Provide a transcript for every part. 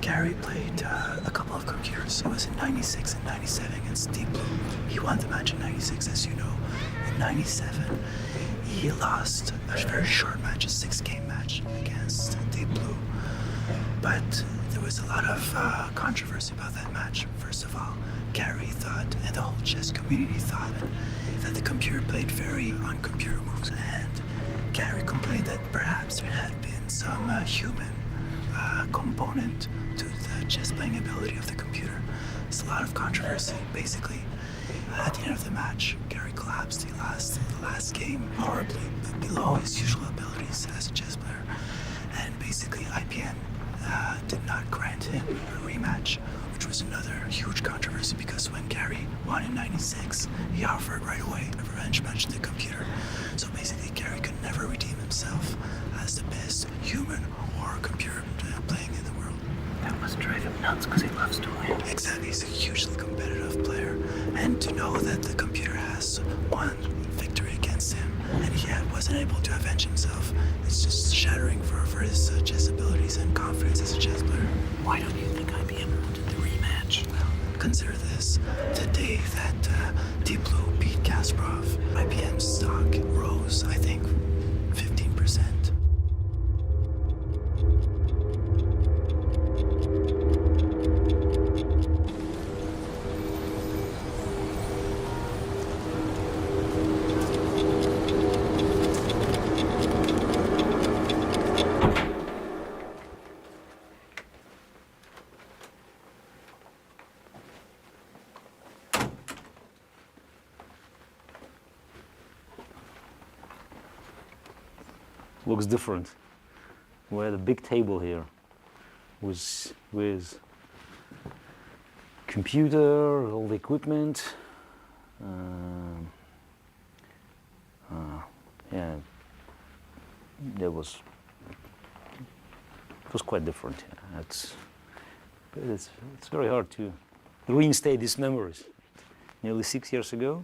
Gary played a couple of computers. It was in 96 and 97 against Deep Blue. He won the match in 96, as you know. In 97, he lost a very short match, a 6-game match against Deep Blue. But there was a lot of controversy about that match. First of all, Gary thought, and the whole chess community thought, that the computer played very on computer moves. And Gary complained that perhaps there had been some human component to the chess playing ability of the computer. There's a lot of controversy. Basically, at the end of the match, Gary collapsed. He lost the last game horribly, below his usual abilities as a chess player. And basically, IBM did not grant him a rematch, which was another huge controversy because when Gary won in 96, he offered right away a revenge match to the computer. So basically, Gary could never redeem himself as the best human or computer playing in the world. That must drive him nuts because he loves to win. Exactly, he's a hugely competitive player. And to know that the computer has won victory against him and he wasn't able to avenge himself, it's just shattering for his chess abilities and confidence as a chess player. Why don't you think IBM wanted the rematch? Well, consider this. The day that Deep Blue beat Kasparov, IBM's stock rose, I think, 15%. Looks different. We had a big table here with computer, all the equipment. Yeah, it was quite different. Yeah. It's very hard to reinstate these memories. Nearly 6 years ago,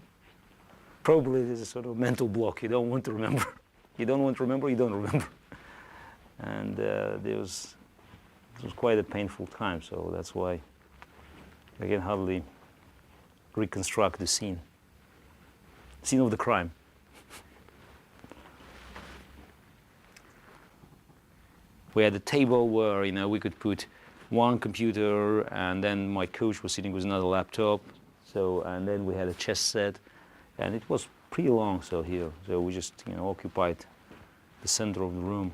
probably there's a sort of mental block. You don't want to remember. You don't want to remember, you don't remember. And it was quite a painful time, so that's why I can hardly reconstruct the scene of the crime. We had a table where we could put one computer, and then my coach was sitting with another laptop. And then we had a chess set, and it was pretty long. So we just occupied the center of the room.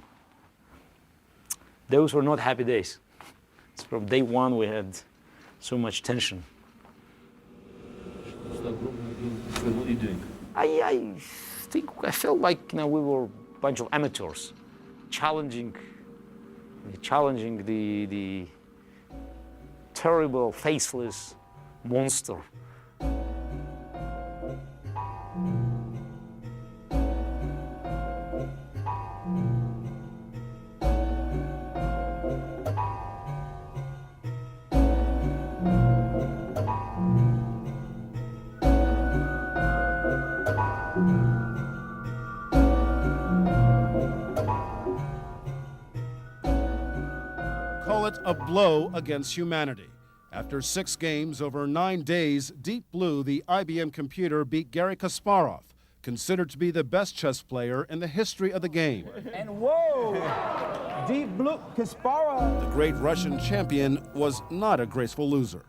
Those were not happy days. From day one we had so much tension. What are you doing? I felt like we were a bunch of amateurs, challenging the terrible, faceless monster. Call it a blow against humanity. After 6 games over 9 days, Deep Blue, the IBM computer, beat Garry Kasparov, considered to be the best chess player in the history of the game. And whoa, Deep Blue, Kasparov. The great Russian champion was not a graceful loser.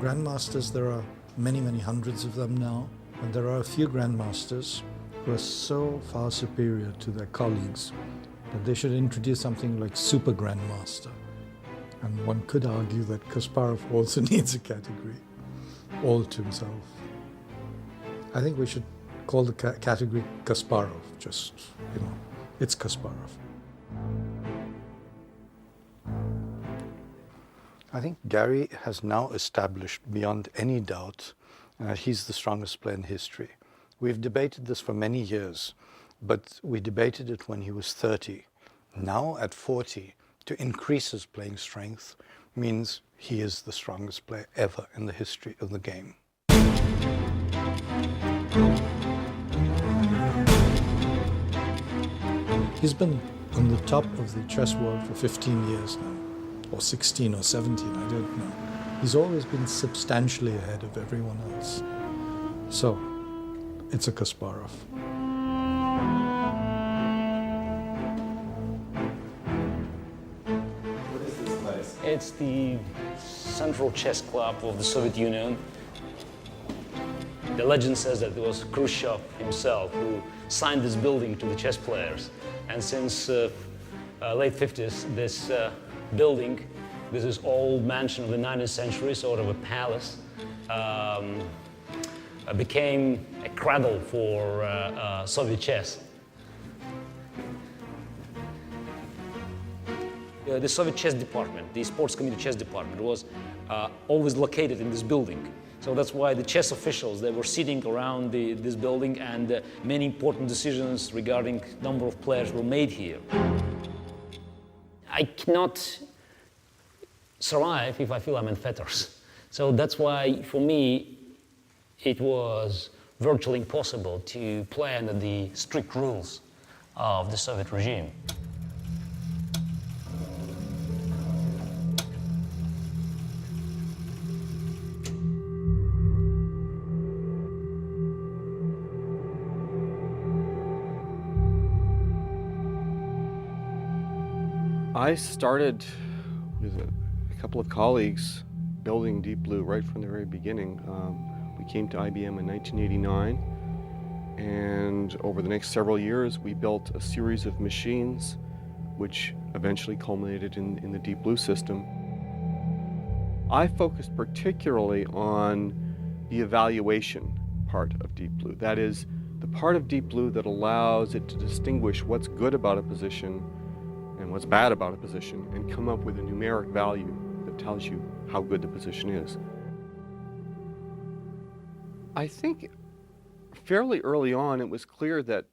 Grandmasters, there are many, many hundreds of them now, and there are a few grandmasters who are so far superior to their colleagues that they should introduce something like super grandmaster. And one could argue that Kasparov also needs a category all to himself. I think we should call the category Kasparov, just, it's Kasparov. I think Gary has now established beyond any doubt that he's the strongest player in history. We've debated this for many years, but we debated it when he was 30. Now at 40, to increase his playing strength means he is the strongest player ever in the history of the game. He's been on the top of the chess world for 15 years now, or 16 or 17, I don't know. He's always been substantially ahead of everyone else. So, it's a Kasparov. What is this place? It's the Central Chess Club of the Soviet Union. The legend says that it was Khrushchev himself who signed this building to the chess players. And since late 50s, this building, this is old mansion of the 19th century, sort of a palace, became a cradle for Soviet chess. The Soviet chess department, the sports committee chess department, was always located in this building. So that's why the chess officials, they were sitting around this building, and many important decisions regarding number of players were made here. I cannot survive if I feel I'm in fetters. So that's why, for me, it was virtually impossible to play under the strict rules of the Soviet regime. I started with a couple of colleagues building Deep Blue right from the very beginning. We came to IBM in 1989, and over the next several years we built a series of machines which eventually culminated in the Deep Blue system. I focused particularly on the evaluation part of Deep Blue. That is, the part of Deep Blue that allows it to distinguish what's good about a position and what's bad about a position, and come up with a numeric value that tells you how good the position is. I think fairly early on it was clear that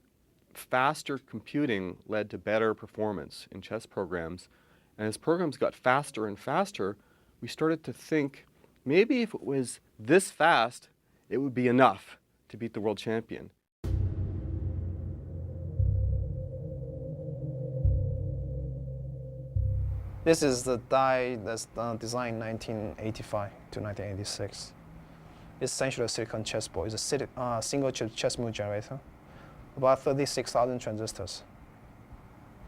faster computing led to better performance in chess programs, and as programs got faster and faster, we started to think maybe if it was this fast, it would be enough to beat the world champion. This is the die that's designed in 1985 to 1986. It's essentially a silicon chessboard. It's a single-chip chess move generator, about 36,000 transistors,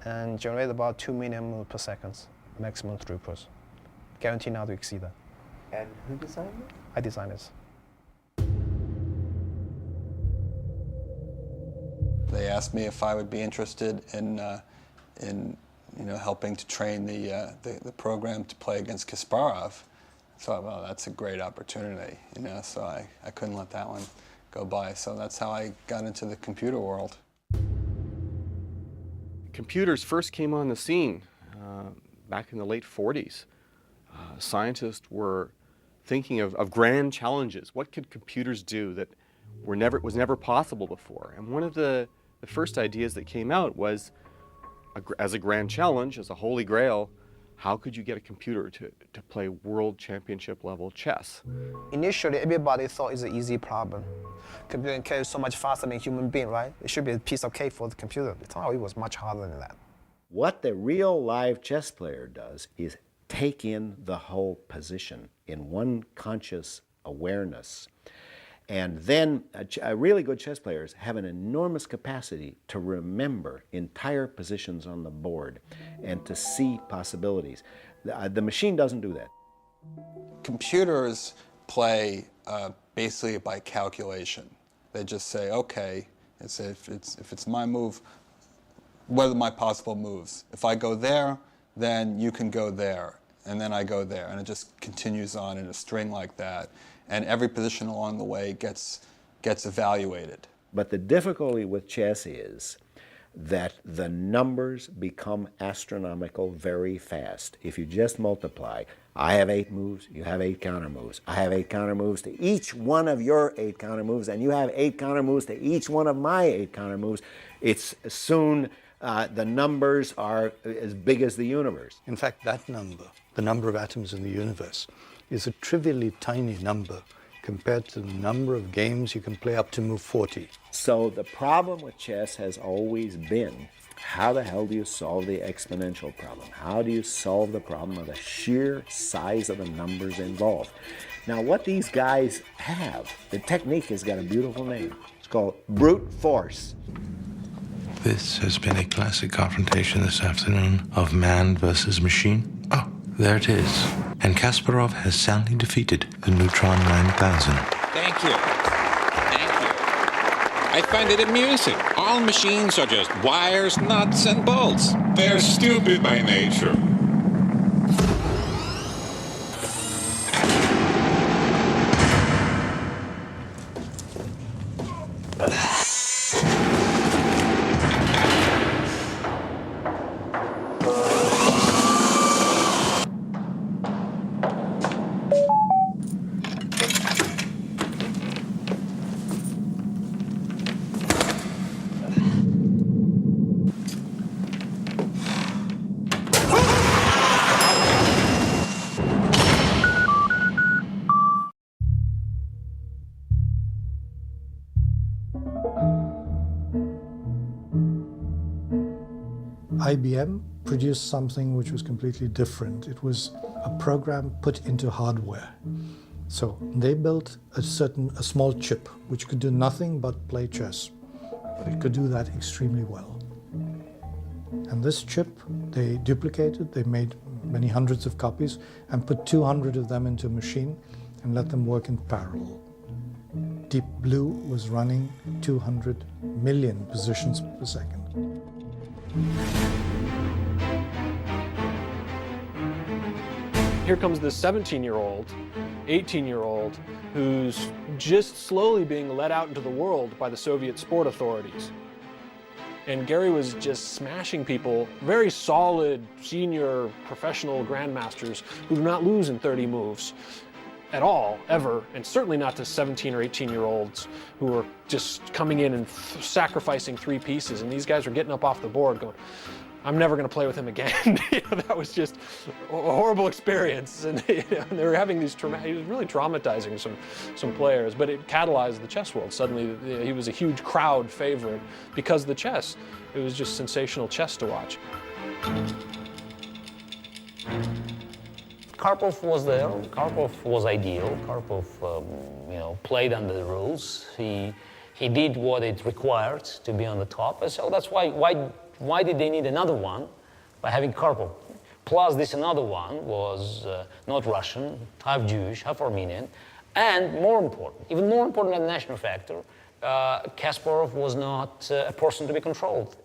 and generate about 2 million moves per second, maximum throughput. Guaranteed not to exceed that. And who designed it? I designed this. They asked me if I would be interested in helping to train the program to play against Kasparov. I thought, well, that's a great opportunity, so I couldn't let that one go by. So that's how I got into the computer world. Computers first came on the scene back in the late 40s. Scientists were thinking of grand challenges. What could computers do that was never possible before? And one of the first ideas that came out was, as a grand challenge, as a holy grail, how could you get a computer to play world championship level chess? Initially, everybody thought it's an easy problem. Computer can carry so much faster than a human being, right? It should be a piece of cake for the computer. It turned out it was much harder than that. What the real live chess player does is take in the whole position in one conscious awareness. And then really good chess players have an enormous capacity to remember entire positions on the board and to see possibilities. The machine doesn't do that. Computers play basically by calculation. They just say, okay, if it's my move, what are my possible moves? If I go there, then you can go there, and then I go there, and it just continues on in a string like that. And every position along the way gets evaluated. But the difficulty with chess is that the numbers become astronomical very fast. If you just multiply, I have 8 moves, you have 8 counter moves. I have 8 counter moves to each one of your 8 counter moves, and you have 8 counter moves to each one of my 8 counter moves. It's soon the numbers are as big as the universe. In fact, that number, the number of atoms in the universe, is a trivially tiny number compared to the number of games you can play up to move 40. So the problem with chess has always been, how the hell do you solve the exponential problem? How do you solve the problem of the sheer size of the numbers involved? Now what these guys have, the technique has got a beautiful name. It's called brute force. This has been a classic confrontation this afternoon of man versus machine. Oh, there it is. And Kasparov has soundly defeated the Neutron 9000. Thank you. Thank you. I find it amusing. All machines are just wires, nuts, and bolts. They're stupid by nature. IBM produced something which was completely different. It was a program put into hardware. So they built a small chip which could do nothing but play chess, but it could do that extremely well. And this chip they duplicated, they made many hundreds of copies and put 200 of them into a machine and let them work in parallel. Deep Blue was running 200 million positions per second. Here comes this 17-year-old, 18-year-old, who's just slowly being let out into the world by the Soviet sport authorities. And Gary was just smashing people, very solid, senior, professional grandmasters who do not lose in 30 moves at all, ever, and certainly not to 17 or 18-year-olds who are just coming in and sacrificing 3 pieces. And these guys are getting up off the board going, I'm never going to play with him again. That was just a horrible experience. And they were having these he was really traumatizing some players, but it catalyzed the chess world. Suddenly he was a huge crowd favorite because of the chess. It was just sensational chess to watch. Karpov was there. Karpov was ideal. Karpov, played under the rules. He did what it required to be on the top. And so that's why did they need another one by having Karpov? Plus this another one was not Russian, half Jewish, half Armenian, and more important, even more important than the national factor, Kasparov was not a person to be controlled.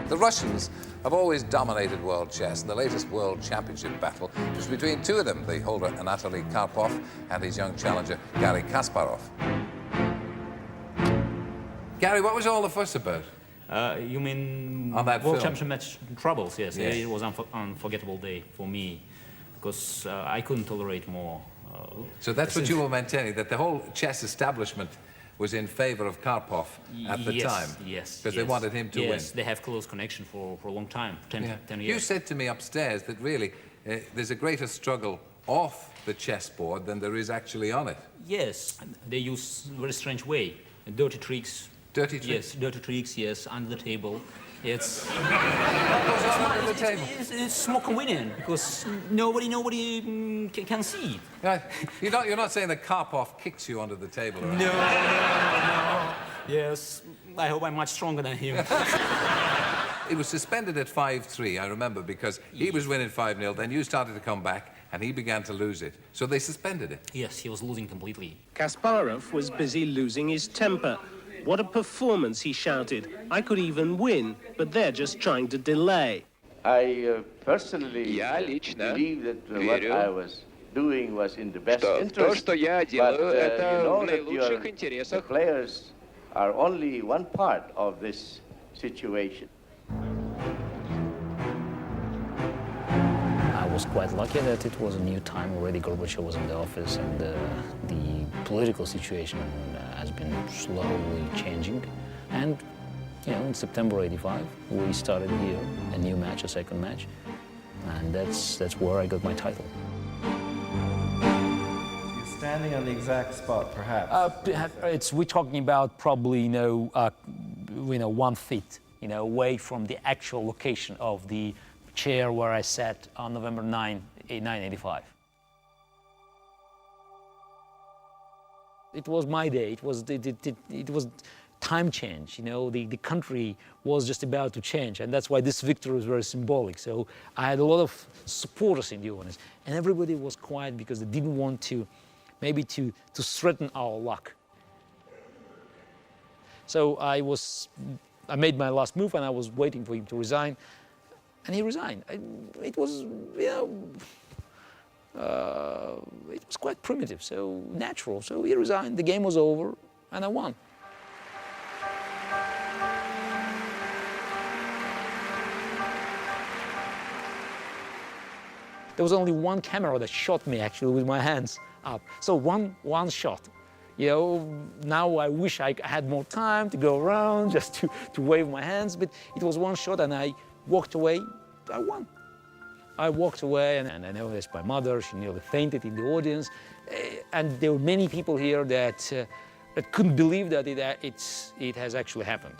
The Russians have always dominated world chess, and the latest world championship battle was between 2 of them, the holder Anatoly Karpov and his young challenger Garry Kasparov. Gary, what was all the fuss about? You mean on that World film? Championship match troubles? Yes, yes. It was an unforgettable day for me because I couldn't tolerate more. So that's what you were maintaining, that the whole chess establishment was in favor of Karpov at the time? Yes, because they wanted him to win. Yes, they have close connection for a long time, 10 years. You said to me upstairs that really there's a greater struggle off the chessboard than there is actually on it. Yes, they use very strange way, dirty tricks. Dirty tricks? Yes, dirty tricks, yes, under the table. It's, what goes on under the table? It's more convenient because nobody can see. Right. You're not saying that Karpov kicks you under the table, right? No. Yes, I hope I'm much stronger than him. He was suspended at 5-3, I remember, because he was winning 5-0, then you started to come back, and he began to lose it. So they suspended it. Yes, he was losing completely. Kasparov was busy losing his temper. What a performance, he shouted. I could even win, but they're just trying to delay. I personally believe that what I was doing was in the best То, interest. что я But делаю, you это know в that наилучших the интересах. players are only one part of this situation. I was quite lucky that it was a new time already. Gorbachev was in the office, and the political situation has been slowly changing. And you know, in September '85, we started here a new match, a second match, and that's where I got my title. You're standing on the exact spot, perhaps. We're talking about probably 1 feet, away from the actual location of the chair where I sat on November 9, 1985. It was my day. It was time change. The country was just about to change, and that's why this victory was very symbolic. So I had a lot of supporters in the audience, and everybody was quiet because they didn't want to, maybe to threaten our luck. So I made my last move, and I was waiting for him to resign. And he resigned. It was, it was quite primitive, so natural. So he resigned, the game was over, and I won. There was only one camera that shot me, actually, with my hands up. So one shot. Now I wish I had more time to go around, just to wave my hands, but it was one shot, and I walked away, I won. I walked away, and I noticed my mother, she nearly fainted in the audience. And there were many people here that couldn't believe that it has actually happened.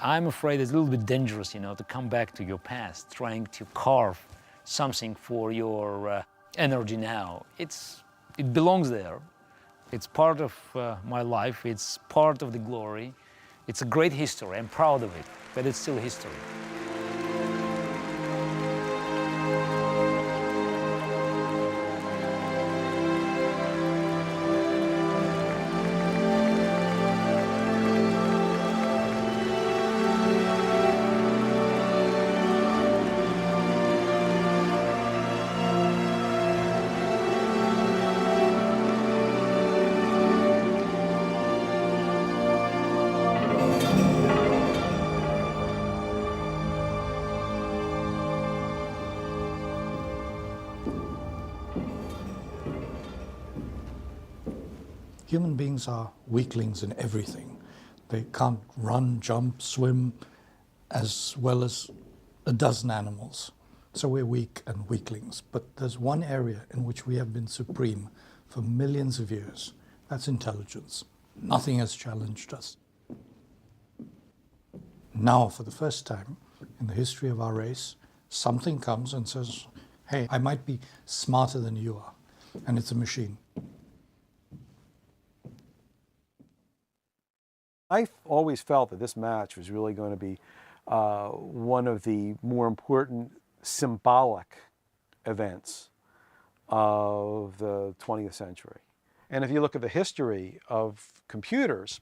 I'm afraid it's a little bit dangerous, to come back to your past, trying to carve something for your energy now. It belongs there. It's part of my life, it's part of the glory. It's a great history, I'm proud of it, but it's still history. Human beings are weaklings in everything. They can't run, jump, swim as well as a dozen animals. So we're weak and weaklings. But there's one area in which we have been supreme for millions of years. That's intelligence. Nothing has challenged us. Now, for the first time in the history of our race, something comes and says, hey, I might be smarter than you are, and it's a machine. I always felt that this match was really going to be one of the more important symbolic events of the 20th century. And if you look at the history of computers,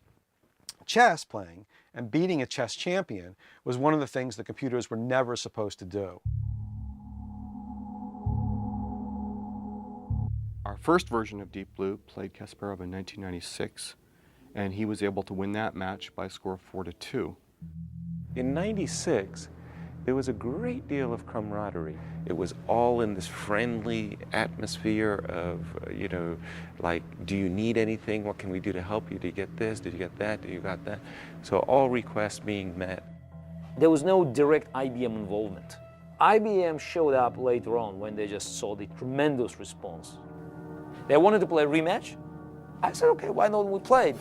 chess playing and beating a chess champion was one of the things that computers were never supposed to do. Our first version of Deep Blue played Kasparov in 1996. And he was able to win that match by a score of 4-2. In '96, there was a great deal of camaraderie. It was all in this friendly atmosphere of, like, do you need anything? What can we do to help you? Did you get this? Did you get that? Did you got that? So all requests being met. There was no direct IBM involvement. IBM showed up later on when they just saw the tremendous response. They wanted to play a rematch. I said, okay, why don't we play?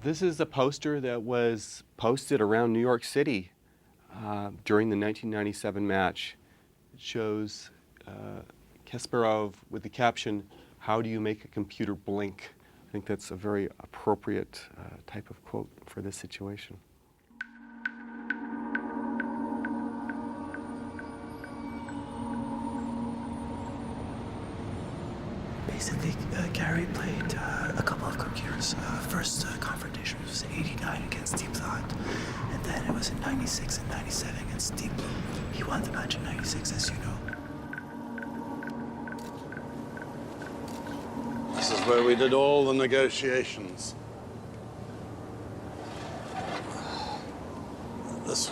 This is a poster that was posted around New York City during the 1997 match. It shows Kasparov with the caption, "How do you make a computer blink?" I think that's a very appropriate type of quote for this situation. basically, Gary played a couple of computers. First confrontation was in '89 against Deep Thought, and then it was in '96 and '97 against Deep Blue. He won the match in '96, as you know. This is where we did all the negotiations. This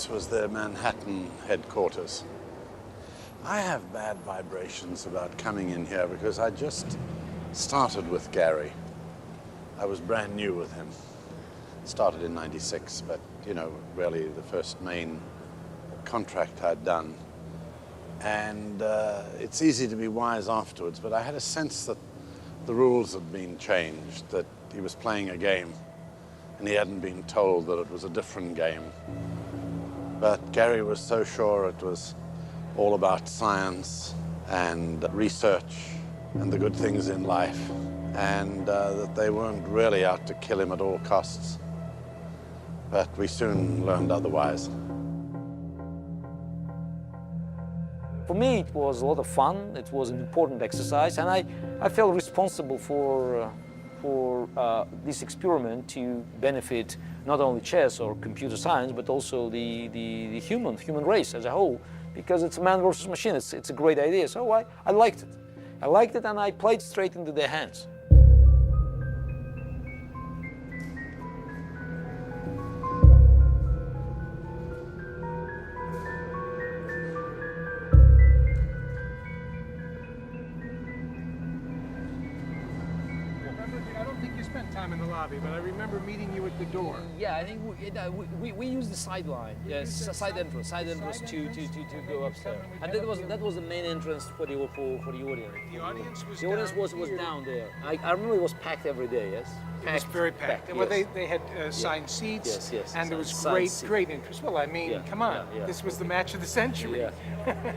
was their Manhattan headquarters. I have bad vibrations about coming in here because I just started with Gary. I was brand new with him. Started in '96, but, you know, really the first main contract I'd done. And it's easy to be wise afterwards, but I had a sense that the rules had been changed, that he was playing a game, and he hadn't been told that it was a different game. But Gary was so sure it was all about science and research and the good things in life, and that they weren't really out to kill him at all costs. But we soon learned otherwise. For me, it was a lot of fun. It was an important exercise, and I felt responsible for this experiment to benefit not only chess or computer science, but also the human race as a whole, because it's a man versus machine. It's a great idea, so I liked it. I liked it, and I played straight into their hands. Time in the lobby, but I remember meeting you at the door. Yeah, I think we used the sideline. Yes, side entrance to go upstairs. And that was the main entrance for the audience. The audience was down there. I remember it was packed every day. Yes, it was very packed. Well, yes. they had assigned seats, and there was great interest. Well, I mean, come on, this was the match of the century. Yeah.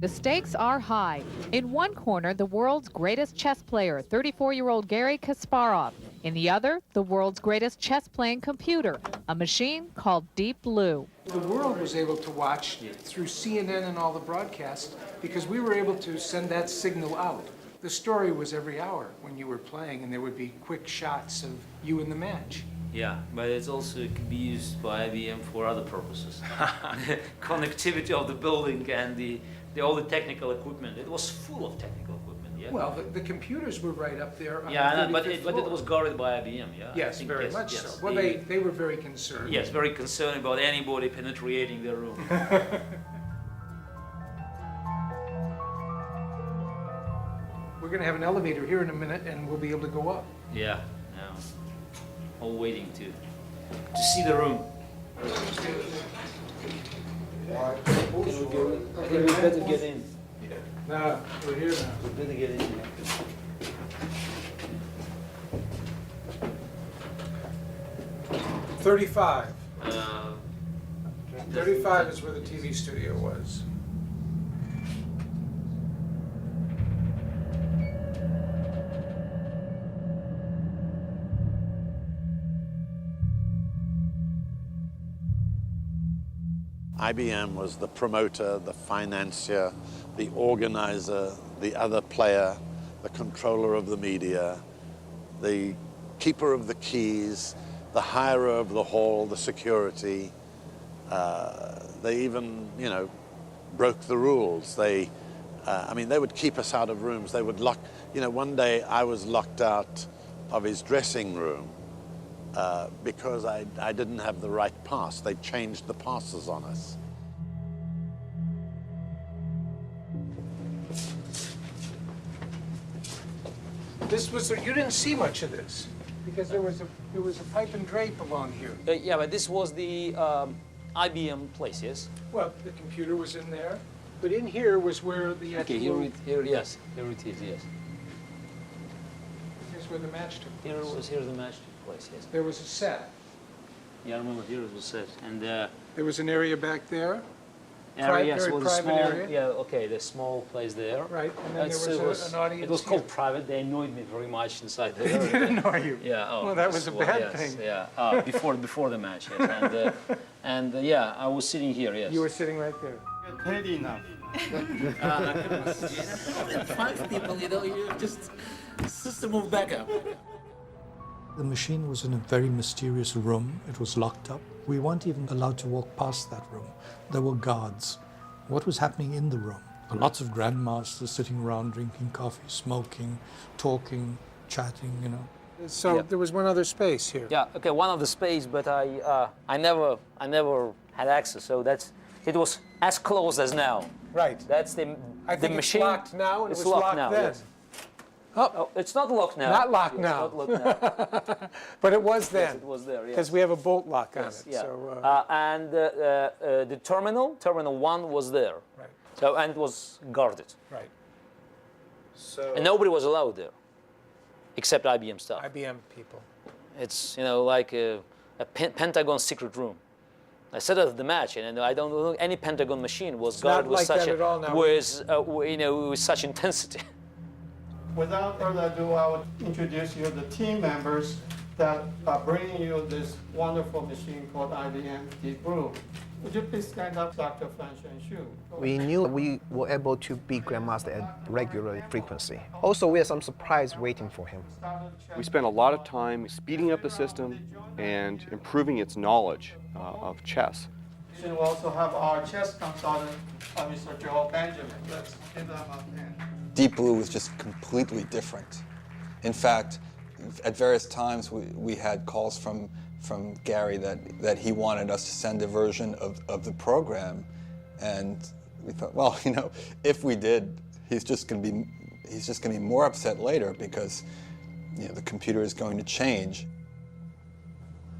The stakes are high. In one corner, the world's greatest chess player, 34-year-old Garry Kasparov. In the other, the world's greatest chess-playing computer, a machine called Deep Blue. The world was able to watch through CNN and all the broadcasts because we were able to send that signal out. The story was every hour when you were playing, and there would be quick shots of you in the match. Yeah, but it could be used by IBM for other purposes. Connectivity of the building and all the technical equipment. It was full of technical equipment, yeah? Well, the computers were right up there on yeah, the but it was guarded by IBM, yeah? Yes, very much so. Well, they were very concerned. Yes, very concerned about anybody penetrating their room. We're going to have an elevator here in a minute, and we'll be able to go up. Yeah, now, all waiting to see the room. We better get in. No, we're here now. We better get in. 35. 35 is where the TV studio was. IBM was the promoter, the financier, the organizer, the other player, the controller of the media, the keeper of the keys, the hirer of the hall, the security. They even, you know, broke the rules. I mean, they would keep us out of rooms. They would lock, you know, one day I was locked out of his dressing room because I didn't have the right pass. They changed the passes on us. This was, you didn't see much of this because there was a pipe and drape along here. Yeah, but this was the IBM place, yes? Well, the computer was in there, but in here was where the okay, here it is, yes. Here's where the match took place. Here the match took place, yes. There was a set. Yeah, I remember here it was set, and there was an area back there. Yes, very private small area. Yeah, okay, the small place there. Right, and then there was an audience. It was called private. They annoyed me very much inside there. They did annoy you. Yeah. Oh, well, that was a bad thing. Yeah. Before the match, yes. And yeah, I was sitting here, yes. You were sitting right there. You're ready enough. 5 people, you know, you just system of backup. The machine was in a very mysterious room. It was locked up. We weren't even allowed to walk past that room. There were guards. What was happening in the room? Lots of grandmasters sitting around drinking coffee, smoking, talking, chatting, you know. So there was one other space here. Yeah, okay, one of the space, but I never had access. So it was as close as now. Right. That's the machine. It's locked now, and it's it was locked now, then. yes. Oh, it's not locked now. Not locked It's now. not locked now. But it was then. Yes, it was there, yes. Because we have a bolt lock on it. Yeah. So, And the terminal 1 was there. Right. So, and it was guarded. Right. So. And nobody was allowed there, except IBM staff. IBM people. It's, you know, like a Pentagon secret room. I said at the match, and I don't know any Pentagon machine was guarded with such with such intensity. Without further ado, I would introduce you the team members that are bringing you this wonderful machine called IBM Deep Blue. Would you please stand up, Dr. Fanshan-Shu? We knew we were able to beat Grandmaster at regular frequency. Also, we had some surprise waiting for him. We spent a lot of time speeding up the system and improving its knowledge of chess. We also have our chess consultant, Mr. Joel Benjamin. Let's give them a hand. Deep Blue was just completely different. In fact, at various times we had calls from Gary that he wanted us to send a version of the program, and we thought, well, you know, if we did, he's just going to be more upset later because, you know, the computer is going to change.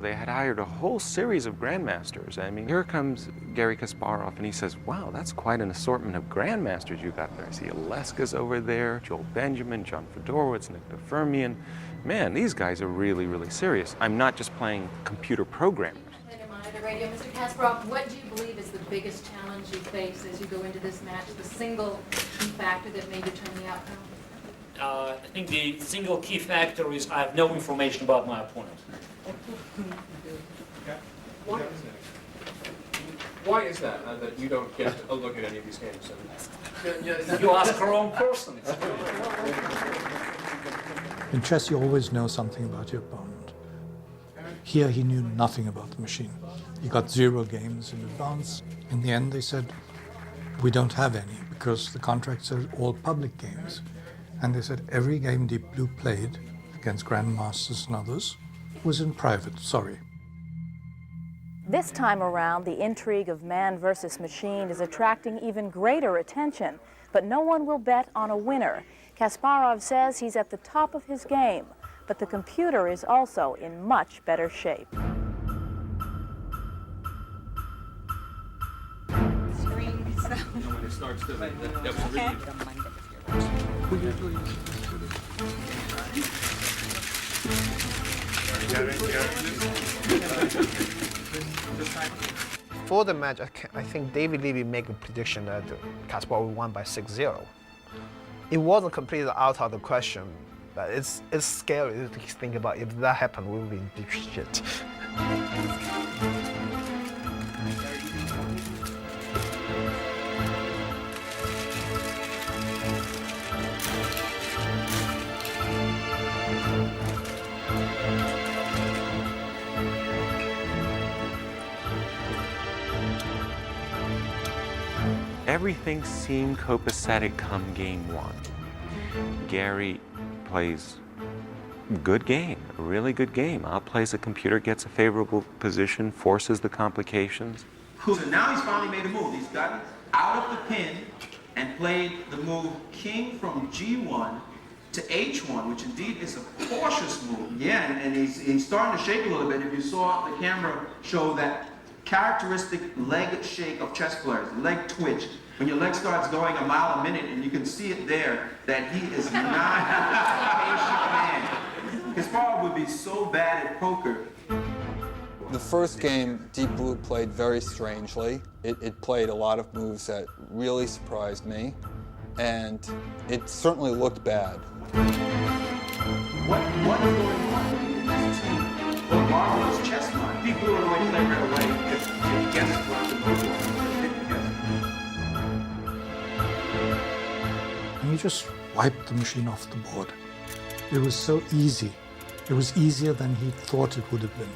They had hired a whole series of grandmasters. I mean, here comes Gary Kasparov, and he says, wow, that's quite an assortment of grandmasters you got there. I see Aleska's over there, Joel Benjamin, John Fedorowicz, Nick Fermian. Man, these guys are really, really serious. I'm not just playing computer programmers. Radio. Mr. Kasparov, what do you believe is the biggest challenge you face as you go into this match, the single key factor that may determine the outcome? I think the single key factor is I have no information about my opponent. Why is that, that you don't get a look at any of these games? You ask the wrong person. In chess, you always know something about your opponent. Here, he knew nothing about the machine. He got 0 games in advance. In the end, they said, we don't have any because the contract said all public games. And they said every game Deep Blue played against grandmasters and others was in private, sorry. This time around, the intrigue of man versus machine is attracting even greater attention, but no one will bet on a winner. Kasparov says he's at the top of his game, but the computer is also in much better shape. When it starts to, that was really For the match, I think David Levy made a prediction that Kasparov won by 6-0. It wasn't completely out of the question, but it's scary to think about. If that happened, we would be in deep shit. Everything seemed copacetic come game 1. Gary plays good game, a really good game. Outplays the computer, gets a favorable position, forces the complications. So now he's finally made a move. He's gotten out of the pin and played the move king from G1 to H1, which indeed is a cautious move. Yeah, and he's starting to shake a little bit. If you saw the camera show that characteristic leg shake of chess players, leg twitch. When your leg starts going a mile a minute, and you can see it there, that he is not a patient man. Kasparov would be so bad at poker. The first game, Deep Blue played very strangely. It played a lot of moves that really surprised me, and it certainly looked bad. What is going on? What marvelous chess mind. Deep Blue would always play right away. guess what the move was. And he just wiped the machine off the board. It was so easy. It was easier than he thought it would have been.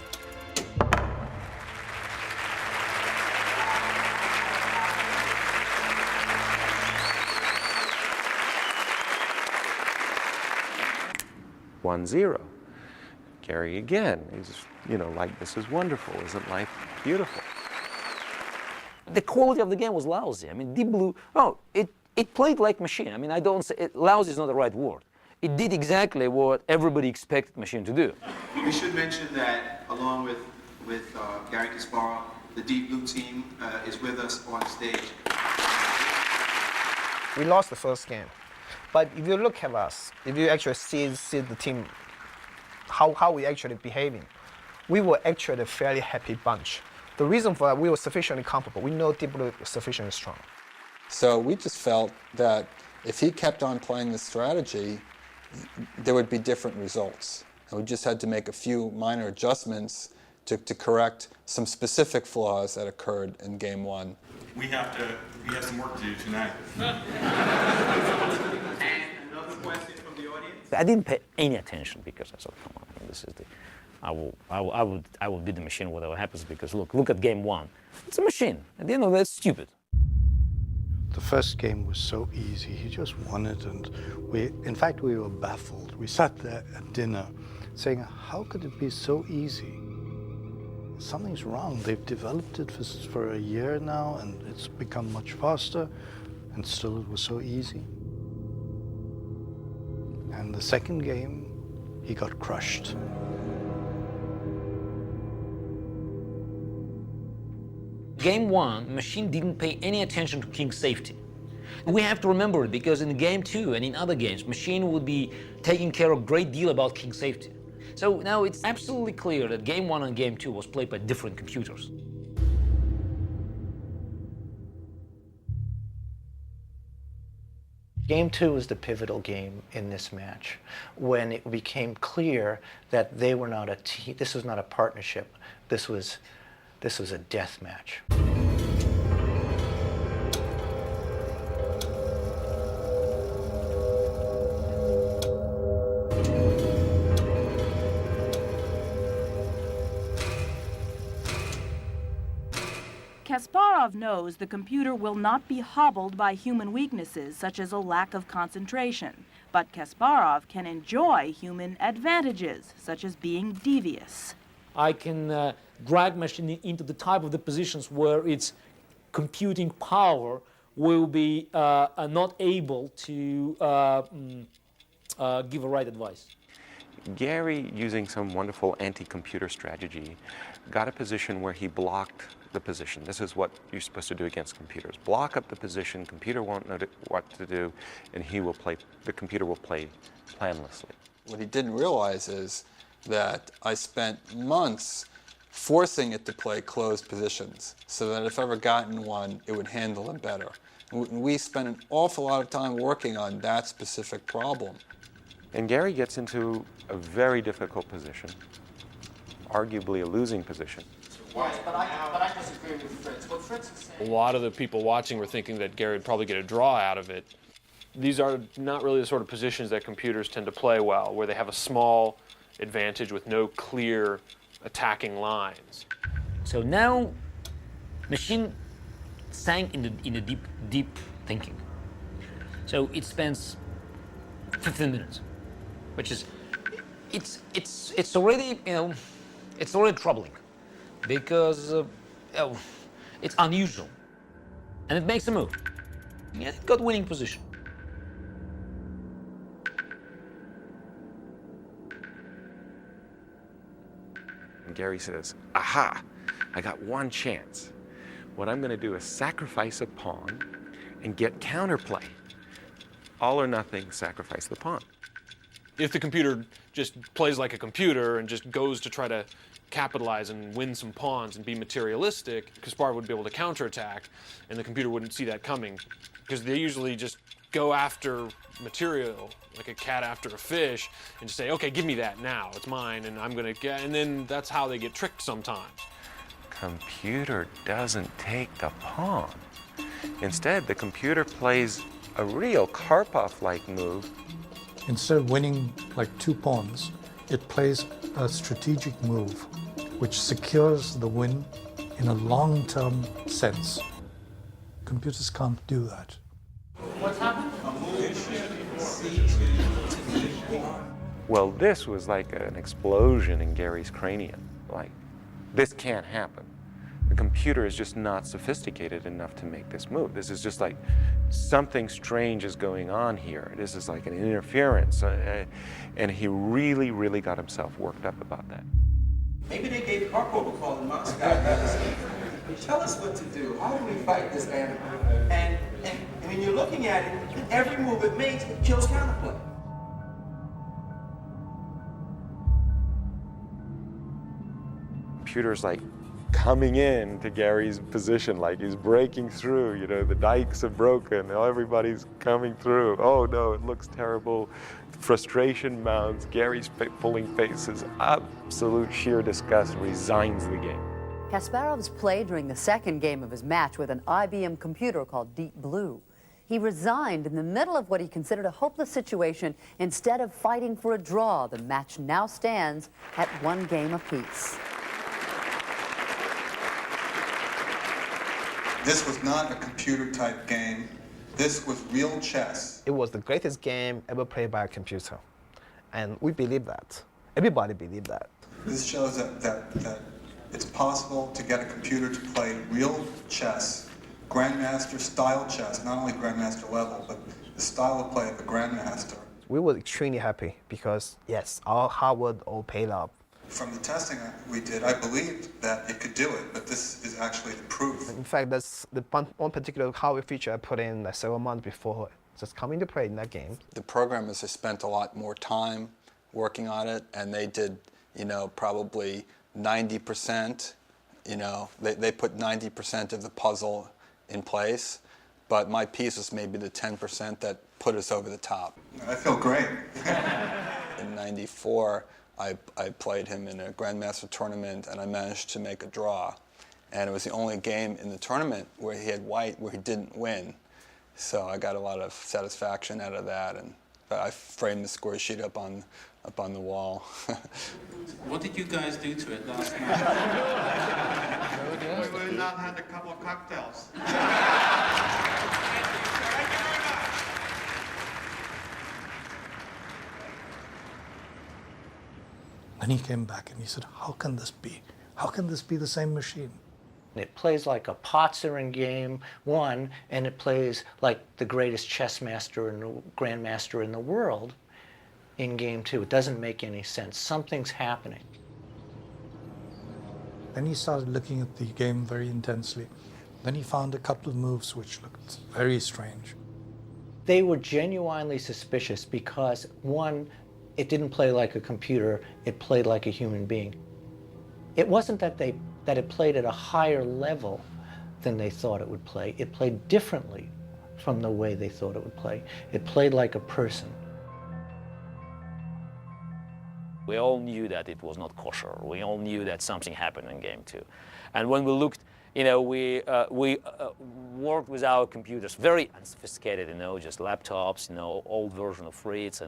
One zero. Gary again. He's, like, this is wonderful. Isn't life beautiful? The quality of the game was lousy. I mean, Deep Blue, it played like machine. I mean, I don't say, lousy is not the right word. It did exactly what everybody expected machine to do. We should mention that along with Gary Kasparov, the Deep Blue team is with us on stage. We lost the first game. But if you look at us, if you actually see the team, how we actually behaving, we were actually a fairly happy bunch. The reason for that, we were sufficiently comfortable. We know Deep Blue is sufficiently strong. So we just felt that if he kept on playing this strategy, there would be different results. And we just had to make a few minor adjustments to correct some specific flaws that occurred in game one. We have some work to do tonight. And another question from the audience? I didn't pay any attention because I thought, come on, this is the, I will beat the machine whatever happens because look at game one. It's a machine. At the end of that, it's stupid. The first game was so easy. He just won it, and in fact, we were baffled. We sat there at dinner saying, how could it be so easy? Something's wrong. They've developed it for a year now, and it's become much faster, and still it was so easy. And the second game, he got crushed. Game one, machine didn't pay any attention to king's safety. We have to remember it because in game two and in other games, machine would be taking care of a great deal about king's safety. So now it's absolutely clear that game one and game two was played by different computers. Game two was the pivotal game in this match when it became clear that they were not a team. This was not a partnership. This was a death match. Kasparov knows the computer will not be hobbled by human weaknesses such as a lack of concentration, but Kasparov can enjoy human advantages such as being devious. I can drag machine into the type of the positions where its computing power will be not able to give a right advice. Gary, using some wonderful anti-computer strategy, got a position where he blocked the position. This is what you're supposed to do against computers. Block up the position, computer won't know what to do, and the computer will play planlessly. What he didn't realize is that I spent months forcing it to play closed positions so that if ever gotten one, it would handle them better. And we spent an awful lot of time working on that specific problem. And Gary gets into a very difficult position, arguably a losing position. Yes, but I disagree with Fritz. What Fritz is saying... A lot of the people watching were thinking that Gary would probably get a draw out of it. These are not really the sort of positions that computers tend to play well, where they have a small advantage with no clear attacking lines. So now, machine sank in the deep thinking. So it spends 15 minutes, which is, it's already, it's already troubling because it's unusual, and it makes a move. Yeah, it got winning position. And Gary says, aha, I got one chance. What I'm going to do is sacrifice a pawn and get counterplay. All or nothing, sacrifice the pawn. If the computer just plays like a computer and just goes to try to capitalize and win some pawns and be materialistic, Kasparov would be able to counterattack, and the computer wouldn't see that coming, because they usually just go after material, like a cat after a fish, and just say, okay, give me that now, it's mine, and I'm gonna get, and then that's how they get tricked sometimes. computer doesn't take the pawn. Instead, the computer plays a real Karpov-like move. Instead of winning like 2 pawns, it plays a strategic move which secures the win in a long-term sense. Computers can't do that. What's happened? Well, this was like an explosion in Gary's cranium. Like, this can't happen. The computer is just not sophisticated enough to make this move. This is just like something strange is going on here. This is like an interference. And he really, really got himself worked up about that. Maybe they gave Karpov a call in Moscow. Tell us what to do. How do we fight this animal? And when you're looking at it, every move it makes kills counterplay. Computer's like coming in to Gary's position, like he's breaking through, you know, the dikes are broken, everybody's coming through. Oh no, it looks terrible. Frustration mounts, Gary's pulling faces, absolute sheer disgust, resigns the game. Kasparov's played during the second game of his match with an IBM computer called Deep Blue. He resigned in the middle of what he considered a hopeless situation instead of fighting for a draw. The match now stands at 1 game apiece. This was not a computer-type game. This was real chess. It was the greatest game ever played by a computer. And we believe that. Everybody believed that. This shows that it's possible to get a computer to play real chess, grandmaster-style chess, not only grandmaster level, but the style of play of a grandmaster. We were extremely happy because, yes, our hard work all paid off. From the testing we did, I believed that it could do it, but this is actually the proof. In fact, that's the one particular hardware feature I put in like several months before just coming to play in that game. The programmers have spent a lot more time working on it, and they did, you know, probably 90%, you know, they put 90% of the puzzle in place, but my piece was maybe the 10% that put us over the top. I feel great. In '94, I played him in a Grandmaster tournament, and I managed to make a draw. And it was the only game in the tournament where he had white, where he didn't win. So I got a lot of satisfaction out of that, and I framed the score sheet up on the wall. What did you guys do to it last night? We went out and had a couple of cocktails. Then he came back and he said, how can this be? How can this be the same machine? It plays like a Potzer in game 1, and it plays like the greatest chess master and grandmaster in the world in game 2. It doesn't make any sense. Something's happening. Then he started looking at the game very intensely. Then he found a couple of moves which looked very strange. They were genuinely suspicious because, 1, it didn't play like a computer, it played like a human being. It wasn't that it played at a higher level than they thought it would play. It played differently from the way they thought it would play. It played like a person. We all knew that it was not kosher. We all knew that something happened in game 2. And when we looked, you know, we worked with our computers, very unsophisticated, you know, just laptops, you know, old version of Fritz,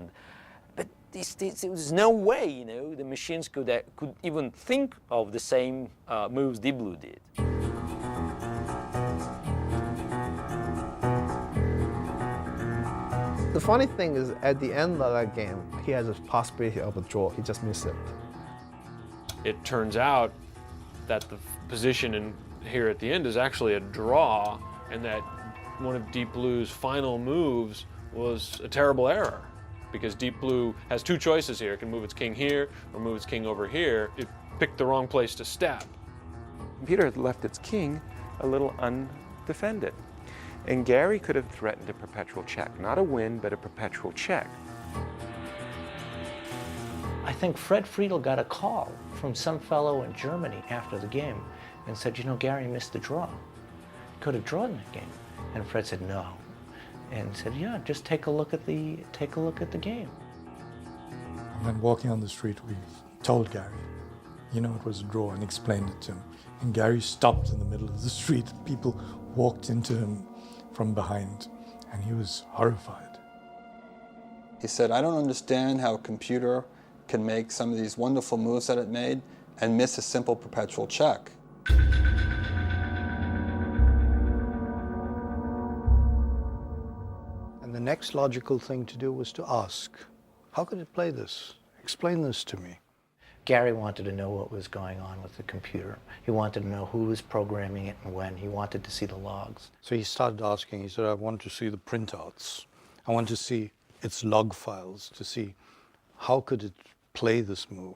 but there was no way, you know, the machines could even think of the same moves Deep Blue did. The funny thing is, at the end of that game, he has a possibility of a draw. He just missed it. It turns out that the position here at the end is actually a draw, and that one of Deep Blue's final moves was a terrible error, because Deep Blue has 2 choices here. It can move its king here or move its king over here. It picked the wrong place to step. The computer had left its king a little undefended. And Gary could have threatened a perpetual check. Not a win, but a perpetual check. I think Fred Friedel got a call from some fellow in Germany after the game and said, you know, Gary missed the draw. Could have drawn that game. And Fred said, no. And said, yeah, just take a look at the game. And then walking on the street, we told Gary, you know it was a draw, and explained it to him. And Gary stopped in the middle of the street. People walked into him from behind, and he was horrified. He said, I don't understand how a computer can make some of these wonderful moves that it made and miss a simple perpetual check. And the next logical thing to do was to ask, how could it play this? Explain this to me. Gary wanted to know what was going on with the computer. He wanted to know who was programming it and when. He wanted to see the logs. So he started asking, he said, I want to see the printouts. I want to see its log files to see how could it play this move.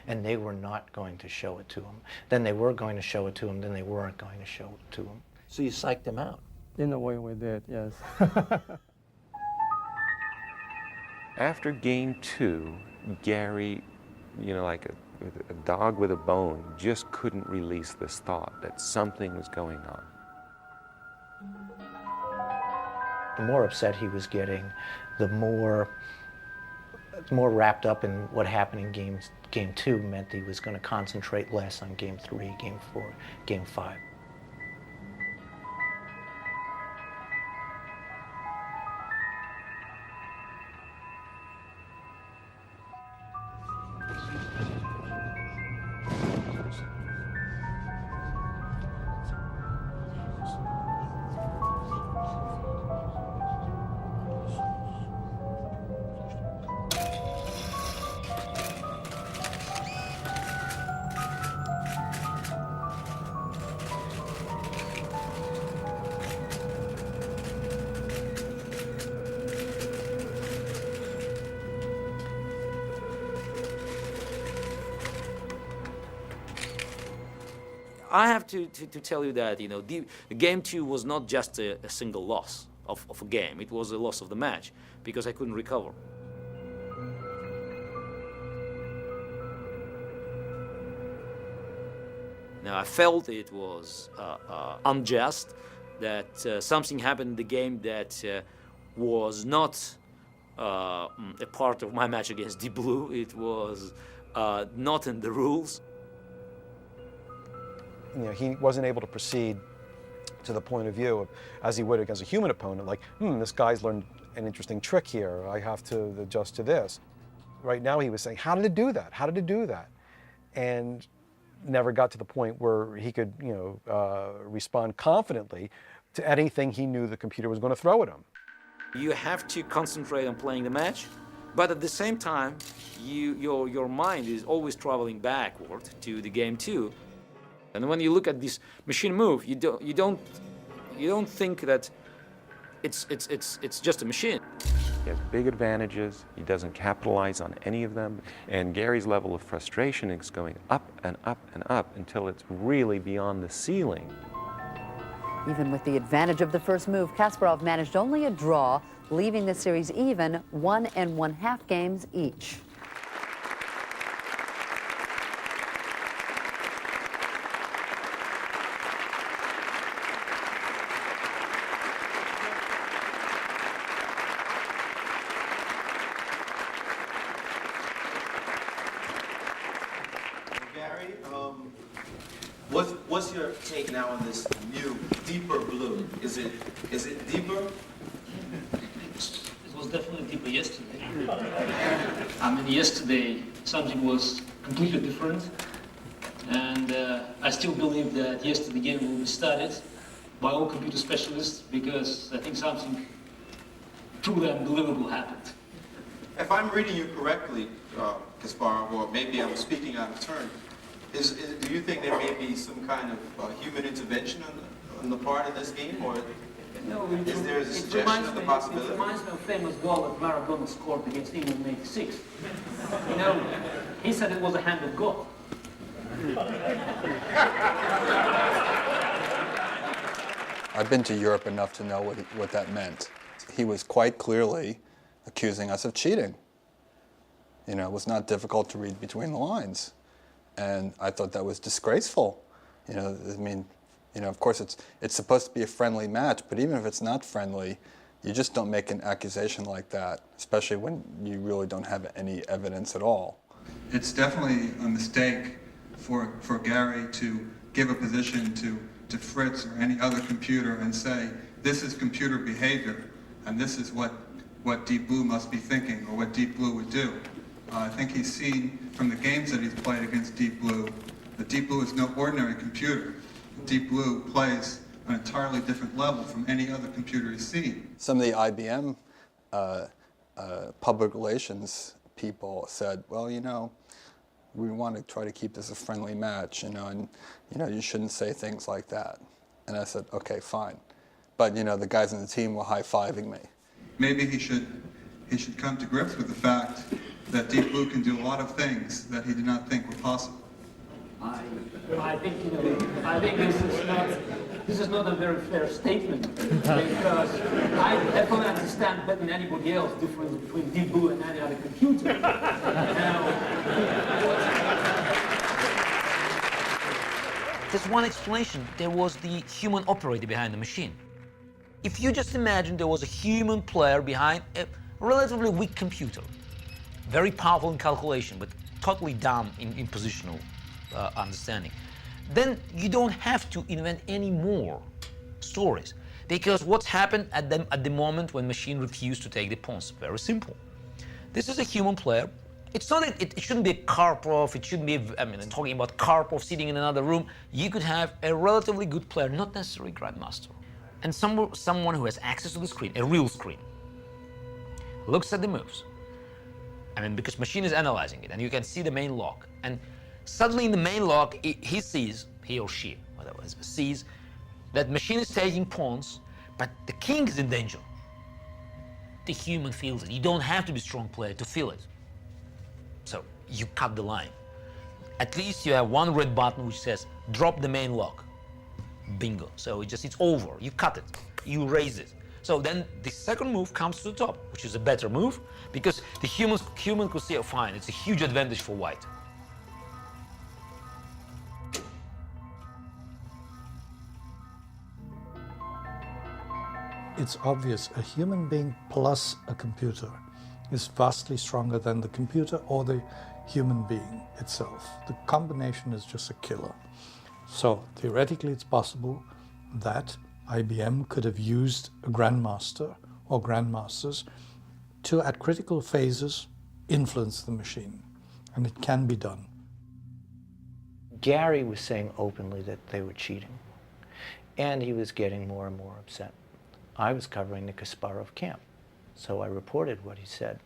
And they were not going to show it to him. Then they were going to show it to him, then they weren't going to show it to him. So you psyched him out? In a way we did, yes. After game 2, Gary, you know, like a dog with a bone, just couldn't release this thought that something was going on. The more upset he was getting, the more wrapped up in what happened in game 2 meant that he was going to concentrate less on game 3, game 4, game 5. I have to tell you that, you know, game 2 was not just a single loss of a game. It was a loss of the match because I couldn't recover. Now, I felt it was unjust, that something happened in the game that was not a part of my match against Deep Blue. It was not in the rules. You know, he wasn't able to proceed to the point of view of, as he would against a human opponent, like, this guy's learned an interesting trick here. I have to adjust to this. Right now he was saying, how did it do that? How did it do that? And never got to the point where he could, respond confidently to anything he knew the computer was going to throw at him. You have to concentrate on playing the match, but at the same time, your mind is always traveling backward to the game 2. And when you look at this machine move, you don't think that it's just a machine. He has big advantages. He doesn't capitalize on any of them. And Gary's level of frustration is going up and up and up until it's really beyond the ceiling. Even with the advantage of the first move, Kasparov managed only a draw, leaving the series even 1 1/2 games each. Gary, what's your take now on this new, deeper blue? Is it deeper? It was definitely deeper yesterday. I mean, yesterday something was completely different, and I still believe that yesterday the game will be studied by all computer specialists because I think something truly unbelievable happened. If I'm reading you correctly, Kasparov, or maybe I'm speaking out of turn, do you think there may be some kind of human intervention on the part of this game, or no, is there a suggestion of the possibility? It reminds me of a famous goal that Maradona scored against England in '86. You know, he said it was a hand of God. I've been to Europe enough to know what that meant. He was quite clearly accusing us of cheating. You know, it was not difficult to read between the lines. And I thought that was disgraceful. You know, I mean, of course it's supposed to be a friendly match, but even if it's not friendly, you just don't make an accusation like that, especially when you really don't have any evidence at all. It's definitely a mistake for Gary to give a position to Fritz or any other computer and say, this is computer behavior, and this is what Deep Blue must be thinking, or what Deep Blue would do. I think he's seen from the games that he's played against Deep Blue that Deep Blue is no ordinary computer. Deep Blue plays an entirely different level from any other computer he's seen. Some of the IBM public relations people said, well, you know, we want to try to keep this a friendly match, you know, and, you know, you shouldn't say things like that. And I said, okay, fine. But, you know, the guys on the team were high-fiving me. Maybe he should come to grips with the fact that Deep Blue can do a lot of things that he did not think were possible. I think, you know, I think this is not a very fair statement, because I fully understand better than anybody else the difference between Deep Blue and any other computer. There's one explanation. There was the human operator behind the machine. If you just imagine there was a human player behind a relatively weak computer, very powerful in calculation, but totally dumb in positional understanding, then you don't have to invent any more stories. Because what's happened at the moment when machine refused to take the pawns? Very simple. This is a human player. It's not. It shouldn't be a Karpov. It shouldn't be. I mean, talking about Karpov sitting in another room. You could have a relatively good player, not necessarily grandmaster, and someone who has access to the screen, a real screen, looks at the moves. I mean, because machine is analyzing it, and you can see the main log. And suddenly in the main log, he or she, whatever, sees that machine is taking pawns, but the king is in danger. The human feels it. You don't have to be a strong player to feel it. So you cut the line. At least you have one red button which says, drop the main log. Bingo. So it's over. You cut it. You raise it. So then the second move comes to the top, which is a better move, because the human could see, oh, fine, it's a huge advantage for white. It's obvious a human being plus a computer is vastly stronger than the computer or the human being itself. The combination is just a killer. So theoretically it's possible that IBM could have used a grandmaster or grandmasters to, at critical phases, influence the machine. And it can be done. Gary was saying openly that they were cheating. And he was getting more and more upset. I was covering the Kasparov camp, so I reported what he said.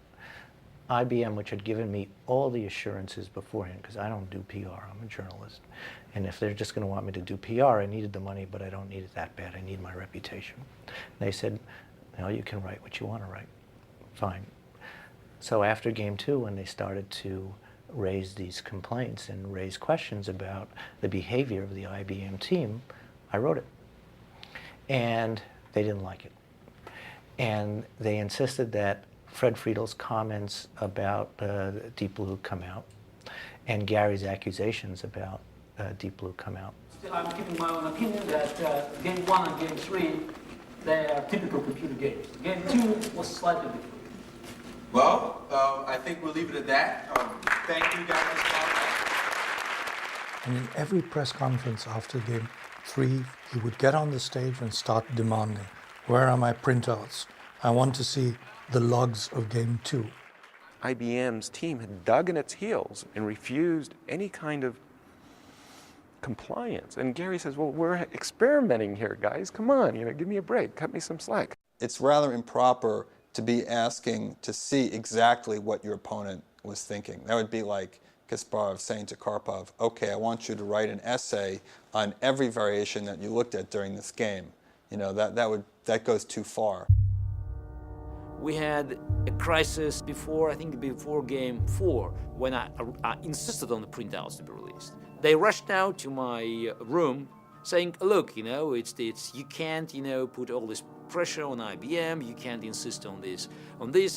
IBM, which had given me all the assurances beforehand, because I don't do PR, I'm a journalist, and if they're just going to want me to do PR, I needed the money, but I don't need it that bad, I need my reputation. And they said, no, you can write what you want to write. Fine. So after game 2, when they started to raise these complaints and raise questions about the behavior of the IBM team, I wrote it. And they didn't like it. And they insisted that Fred Friedel's comments about Deep Blue come out, and Gary's accusations about Deep Blue come out. Still, I'm keeping my own opinion that game 1 and game 3, they are typical computer games. Game 2 was slightly different. Well, I think we'll leave it at that. Thank you guys. And in every press conference after game 3, he would get on the stage and start demanding, where are my printouts? I want to see the logs of game 2. IBM's team had dug in its heels and refused any kind of compliance. And Gary says, well, we're experimenting here, guys. Come on, you know, give me a break, cut me some slack. It's rather improper to be asking to see exactly what your opponent was thinking. That would be like Kasparov saying to Karpov, okay, I want you to write an essay on every variation that you looked at during this game. You know, that goes too far. We had a crisis before, I think before game 4, when I insisted on the printouts to be released. They rushed out to my room saying, look, you know, you can't, you know, put all this pressure on IBM, you can't insist on this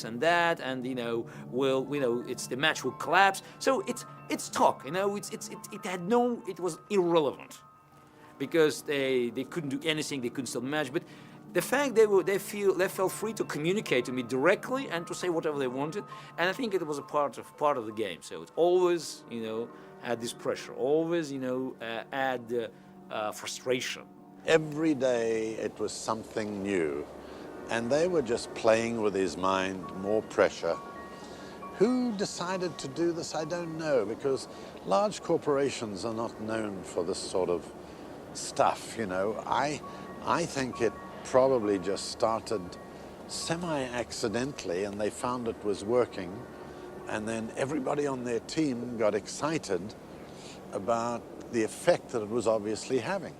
and that, and, you know, the match will collapse. So it's talk, you know, it was irrelevant, because they couldn't do anything, they couldn't stop the match. But the fact they felt free to communicate to me directly and to say whatever they wanted, and I think it was a part of the game. So it's always, you know, add this pressure, always, add frustration. Every day it was something new, and they were just playing with his mind, more pressure. Who decided to do this, I don't know, because large corporations are not known for this sort of stuff, I think it probably just started semi-accidentally, and they found it was working, and then everybody on their team got excited about the effect that it was obviously having.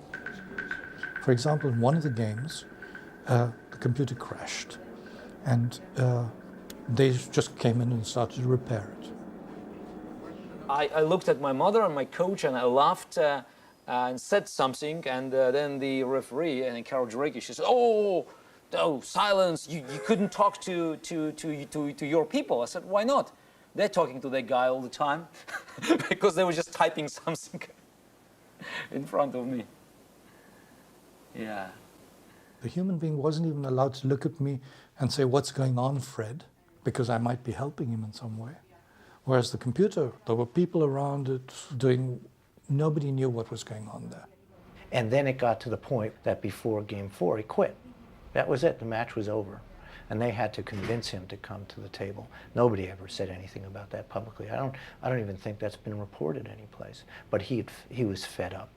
For example, in one of the games, the computer crashed, and they just came in and started to repair it. I looked at my mother and my coach, and I laughed and said something, and then the referee, and Carol Jarecki, she said, "Oh, silence! You couldn't talk to your people." I said, "Why not? They're talking to that guy all the time," because they were just typing something in front of me. Yeah. The human being wasn't even allowed to look at me and say, "What's going on, Fred?" because I might be helping him in some way. Whereas the computer, there were people around it doing, nobody knew what was going on there. And then it got to the point that before game 4, he quit. That was it, the match was over. And they had to convince him to come to the table. Nobody ever said anything about that publicly. I don't even think that's been reported anyplace. But he was fed up.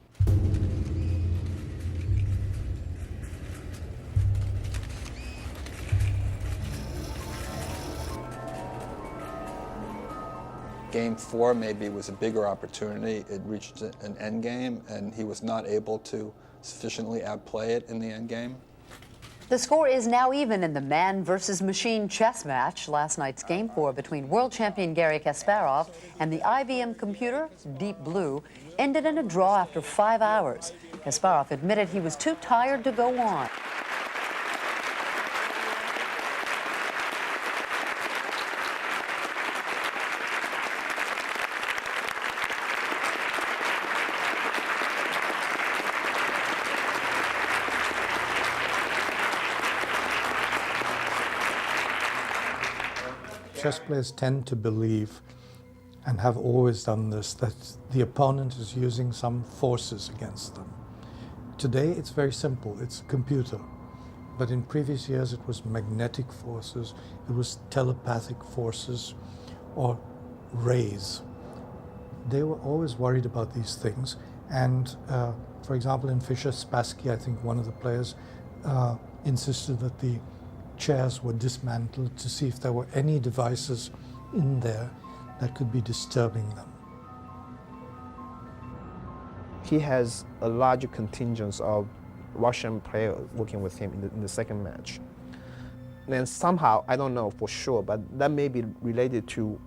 Game 4 maybe was a bigger opportunity. It reached an end game, and he was not able to sufficiently outplay it in the end game. The score is now even in the man versus machine chess match. Last night's game 4 between world champion Garry Kasparov and the IBM computer, Deep Blue, ended in a draw after 5 hours. Kasparov admitted he was too tired to go on. Chess players tend to believe, and have always done this, that the opponent is using some forces against them. Today it's very simple, it's a computer. But in previous years it was magnetic forces, it was telepathic forces, or rays. They were always worried about these things, and for example in Fischer Spassky, I think one of the players insisted that the chairs were dismantled to see if there were any devices in there that could be disturbing them. He has a larger contingent of Russian players working with him in the second match. And somehow, I don't know for sure, but that may be related to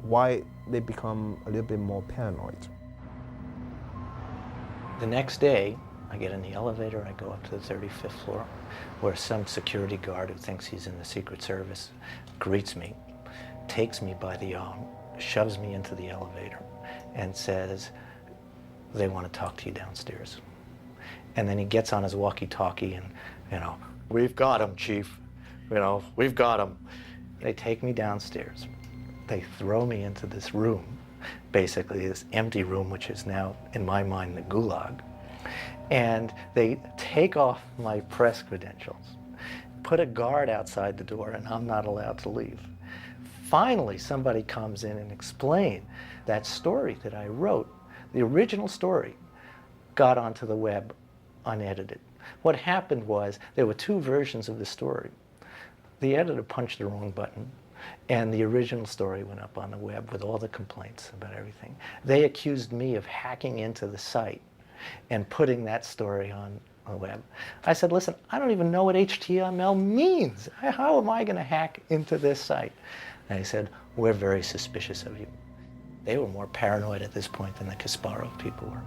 why they become a little bit more paranoid. The next day, I get in the elevator, I go up to the 35th floor, where some security guard who thinks he's in the Secret Service greets me, takes me by the arm, shoves me into the elevator, and says, "They want to talk to you downstairs." And then he gets on his walkie-talkie and, "We've got him, Chief. We've got him." They take me downstairs. They throw me into this room, basically this empty room, which is now, in my mind, the gulag. And they take off my press credentials, put a guard outside the door, and I'm not allowed to leave. Finally, somebody comes in and explains that story that I wrote, the original story, got onto the web unedited. What happened was there were 2 versions of the story. The editor punched the wrong button, and the original story went up on the web with all the complaints about everything. They accused me of hacking into the site and putting that story on the web. I said, "Listen, I don't even know what HTML means. How am I going to hack into this site?" And he said, "We're very suspicious of you." They were more paranoid at this point than the Kasparov people were.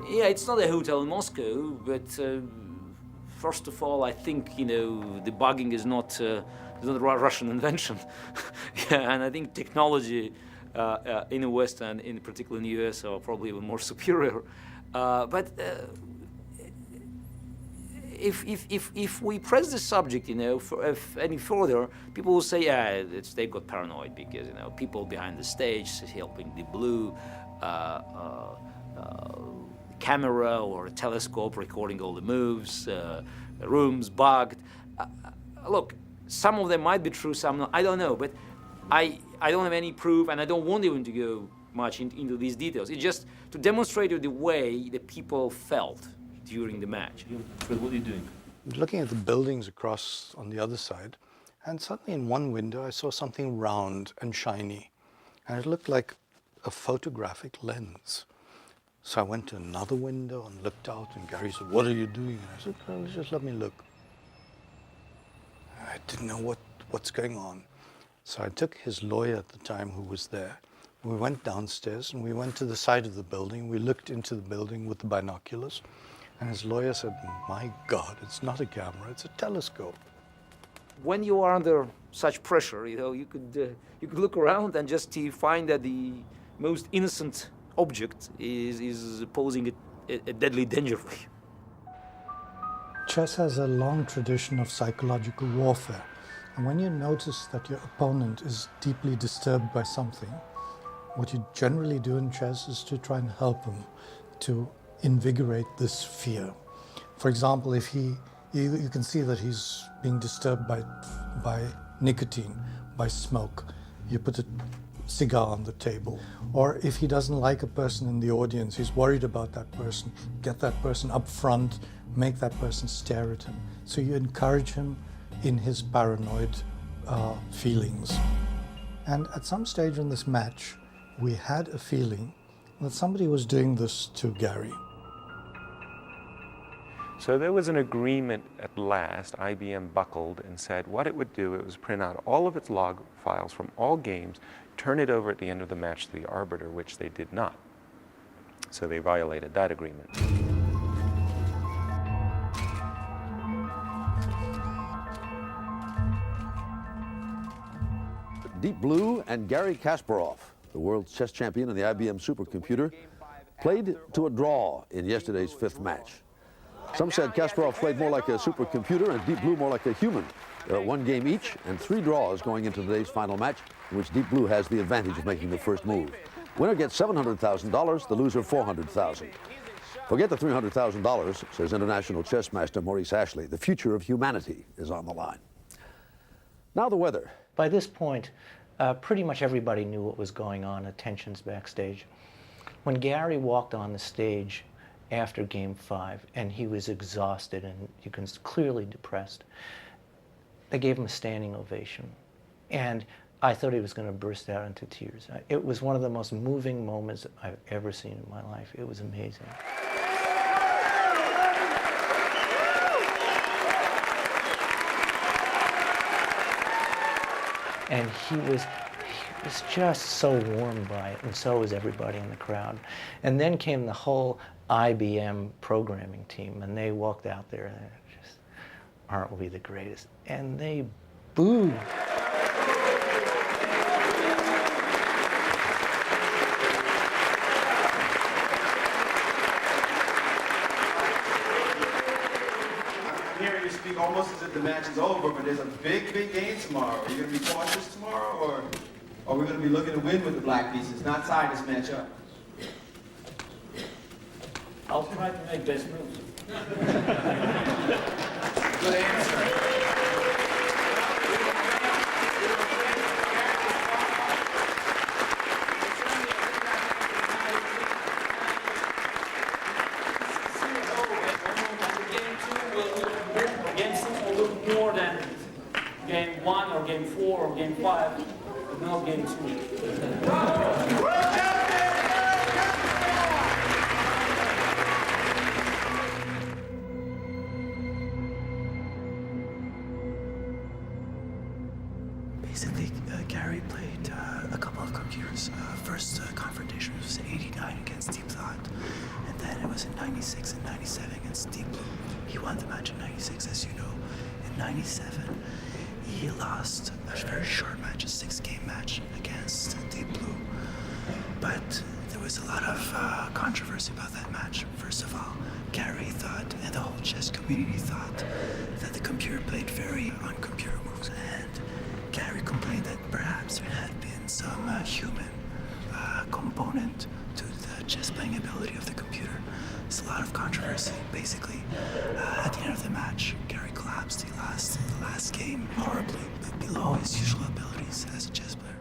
Yeah, it's not a hotel in Moscow, but first of all, I think, debugging is not a Russian invention. Yeah, and I think technology in the West and in particular in the US are probably even more superior. But if we press the subject, any further, people will say, yeah, they've got paranoid because, people behind the stage helping Deep Blue, camera or a telescope recording all the moves, rooms bugged. Look, some of them might be true, some not, I don't know, but I don't have any proof, and I don't want even to go much into these details. It's just to demonstrate the way the people felt during the match. Fred, what are you doing? Looking at the buildings across on the other side, and suddenly in one window I saw something round and shiny, and it looked like a photographic lens. So I went to another window and looked out, and Gary said, "What are you doing?" And I said, "Well, just let me look." I didn't know what's going on. So I took his lawyer at the time who was there. We went downstairs and we went to the side of the building. We looked into the building with the binoculars, and his lawyer said, "My God, it's not a camera, it's a telescope." When you are under such pressure, you could look around and just find that the most innocent object is posing a deadly danger for you. Chess has a long tradition of psychological warfare, and when you notice that your opponent is deeply disturbed by something, what you generally do in chess is to try and help him to invigorate this fear. For example, if you can see that he's being disturbed by nicotine, by smoke, you put a cigar on the table. Or if he doesn't like a person in the audience, he's worried about that person, get that person up front, make that person stare at him. So you encourage him in his paranoid feelings. And at some stage in this match, we had a feeling that somebody was doing this to Gary. So there was an agreement at last. IBM buckled and said what it would do, it was print out all of its log files from all games, turn it over at the end of the match to the arbiter, which they did not. So they violated that agreement. Deep Blue and Gary Kasparov, the world's chess champion and the IBM supercomputer, played to a draw in yesterday's fifth match. Some said Kasparov played more like a supercomputer and Deep Blue more like a human. There are one game each and 3 draws going into today's final match, in which Deep Blue has the advantage of making the first move. Winner gets $700,000, the loser $400,000. Forget the $300,000, says international chess master Maurice Ashley. The future of humanity is on the line. Now the weather. By this point, pretty much everybody knew what was going on, tensions backstage. When Gary walked on the stage after Game 5, and he was exhausted and you can clearly depressed, they gave him a standing ovation. And I thought he was going to burst out into tears. It was one of the most moving moments I've ever seen in my life. It was amazing. And he was just so warmed by it, and so was everybody in the crowd. And then came the whole IBM programming team, and they walked out there and just, aren't we the greatest? And they booed. I'm hearing you speak almost as if the match is over, but there's a big, big game tomorrow. Are you going to be cautious tomorrow, or are we going to be looking to win with the black pieces, not tie this match up? I'll try to make best moves. Good answer. More than game 1 or game 4 or game 5, but not game 2. Basically, Gary played a couple of computers. First confrontation was in '89 against Deep Thought, and then it was in '96 and '97 against Deep Blue. He won the match in '96, as you know. In '97, he lost a very short match, a 6-game match against Deep Blue. But there was a lot of controversy about that match. First of all, Gary thought, and the whole chess community thought, that the computer played very un-computer moves, and Gary complained that perhaps there had been some human component to the chess playing ability of the computer. There's a lot of controversy. Basically, at the end of the match, Gary collapsed. He lost the last game horribly, below his usual abilities as a chess player.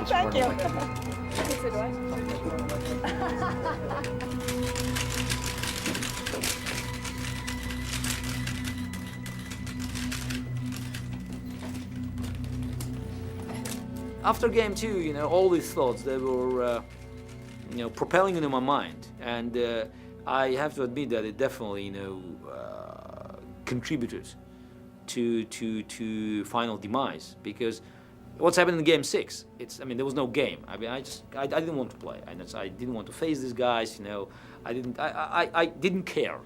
Thank you. After game 2, you know, all these thoughts, they were, you know, propelling into my mind. And I have to admit that it definitely, you know, contributed to final demise. Because what's happened in game 6? I mean, there was no game. I mean, I didn't want to play. I didn't want to face these guys, you know. I didn't care.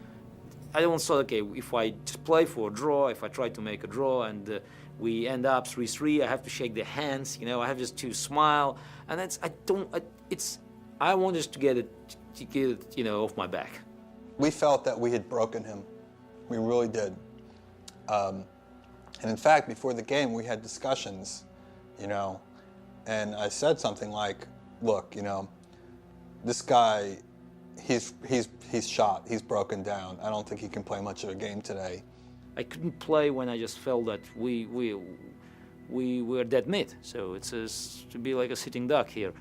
I don't thought, okay, if I just play for a draw, if I try to make a draw and we end up 3-3, I have to shake their hands, you know, I have just to smile, and I want just to get it, you know, off my back. We felt that we had broken him. We really did. And in fact, before the game, we had discussions, you know, and I said something like, look, you know, this guy, he's shot, he's broken down. I don't think he can play much of a game today. I couldn't play when I just felt that we were dead meat. So it's to be like a sitting duck here.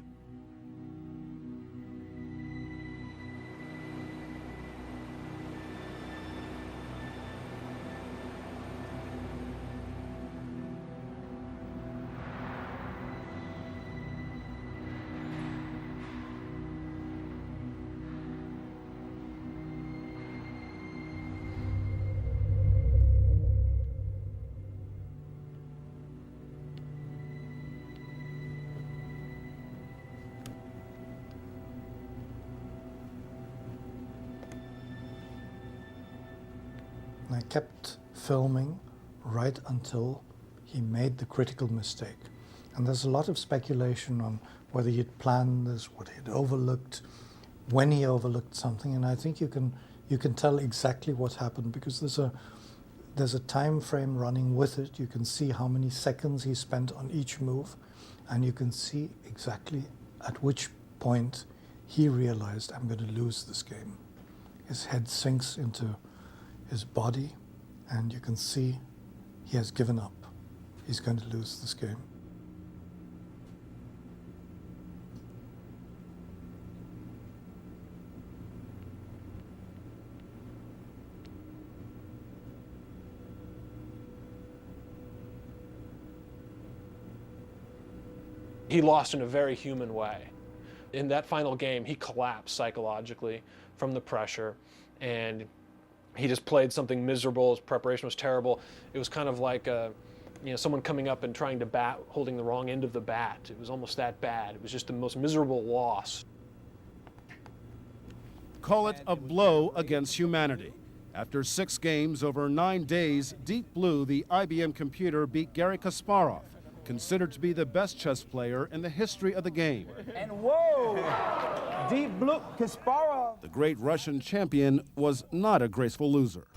I kept filming right until he made the critical mistake. And there's a lot of speculation on whether he'd planned this, what he'd overlooked, when he overlooked something. And I think you can tell exactly what happened because there's a time frame running with it. You can see how many seconds he spent on each move, and you can see exactly at which point he realized, I'm going to lose this game. His head sinks into his body, and you can see he has given up. He's going to lose this game. He lost in a very human way. In that final game, he collapsed psychologically from the pressure, and he just played something miserable. His preparation was terrible. It was kind of like someone coming up and trying to bat, holding the wrong end of the bat. It was almost that bad. It was just the most miserable loss. Call it a blow against humanity. After 6 games over 9 days, Deep Blue, the IBM computer, beat Garry Kasparov, considered to be the best chess player in the history of the game. And whoa! Deep Blue, Kasparov. The great Russian champion was not a graceful loser.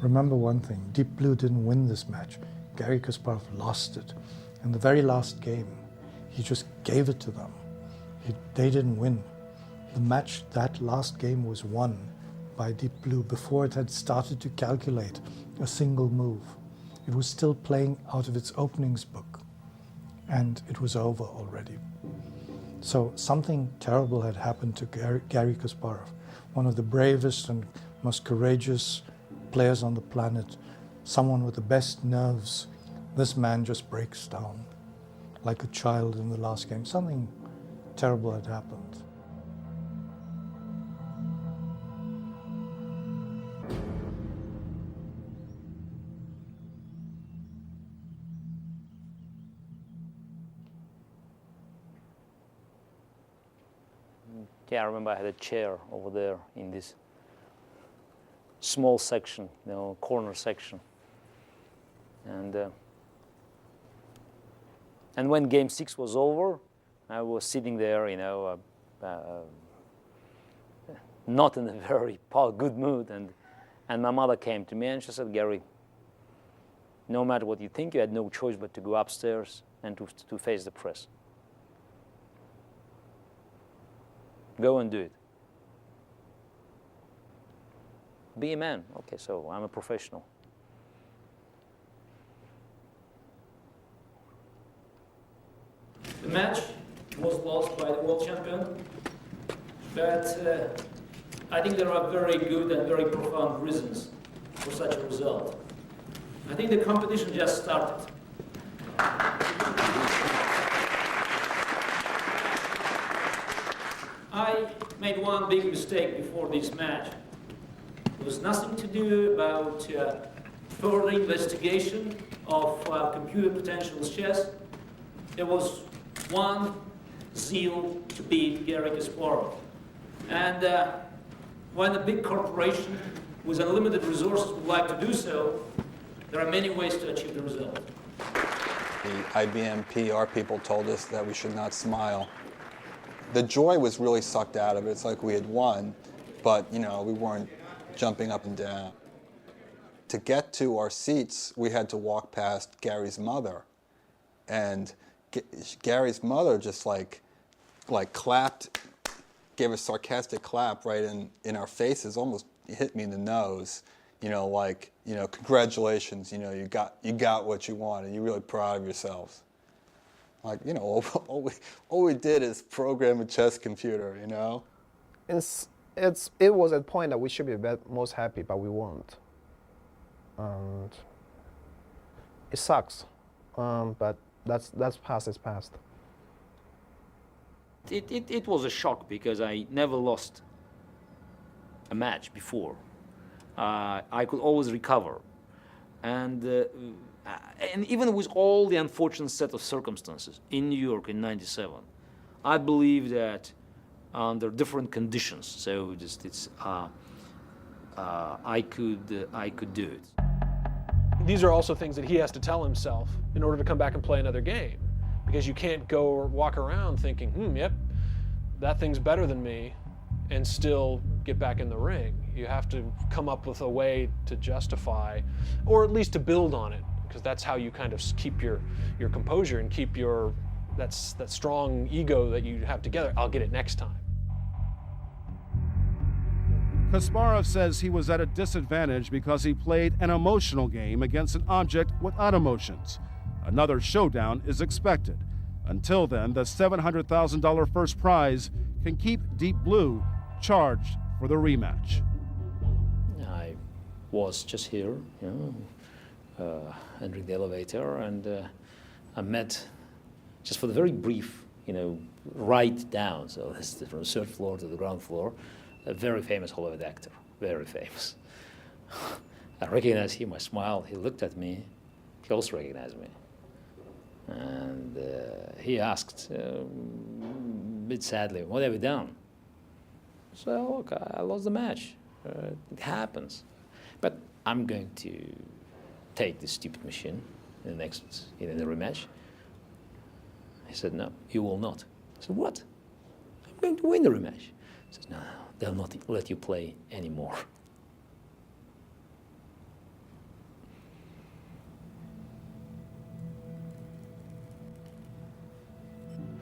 Remember one thing, Deep Blue didn't win this match. Garry Kasparov lost it. In the very last game, he just gave it to them. They didn't win. The match, that last game, was won by Deep Blue before it had started to calculate a single move. It was still playing out of its openings book, and it was over already. So something terrible had happened to Garry Kasparov, one of the bravest and most courageous players on the planet, someone with the best nerves. This man just breaks down like a child in the last game. Something terrible had happened. Yeah, I remember I had a chair over there in this small section, corner section. And when Game 6 was over, I was sitting there, not in a very good mood. And my mother came to me and she said, Gary, no matter what you think, you had no choice but to go upstairs and to face the press. Go and do it. Be a man. Okay, so I'm a professional. The match was lost by the world champion, but I think there are very good and very profound reasons for such a result. I think the competition just started. I made one big mistake before this match. It was nothing to do about further investigation of computer potential chess. There was one zeal to beat Garry Kasparov. And when a big corporation with unlimited resources would like to do so, there are many ways to achieve the result. The IBM PR people told us that we should not smile. The joy was really sucked out of it. It's like we had won, but we weren't jumping up and down. To get to our seats, we had to walk past Gary's mother. And Gary's mother just like clapped, gave a sarcastic clap right in our faces, almost hit me in the nose. Congratulations, you got what you wanted. You're really proud of yourselves. All we did is program a chess computer, It was a point that we should be most happy, but we weren't. And it sucks, but that's past. It's past. It was a shock because I never lost a match before. I could always recover, and even with all the unfortunate set of circumstances in New York in '97, I believe that under different conditions, so I could do it. These are also things that he has to tell himself in order to come back and play another game, because you can't go or walk around thinking, yep, that thing's better than me, and still get back in the ring. You have to come up with a way to justify, or at least to build on it, because that's how you kind of keep your composure and keep that strong ego that you have together. I'll get it next time. Kasparov says he was at a disadvantage because he played an emotional game against an object without emotions. Another showdown is expected. Until then, the $700,000 first prize can keep Deep Blue charged for the rematch. I was just here, entering the elevator, and I met, just for the very brief, ride down, so this is from the third floor to the ground floor, a very famous Hollywood actor, very famous. I recognized him, I smiled, he looked at me, he also recognized me. And he asked, a bit sadly, what have you done? So, look, I lost the match. It happens. But I'm going to take this stupid machine in the rematch. He said, no, you will not. I said, what? I'm going to win the rematch. He said, no, they'll not let you play anymore.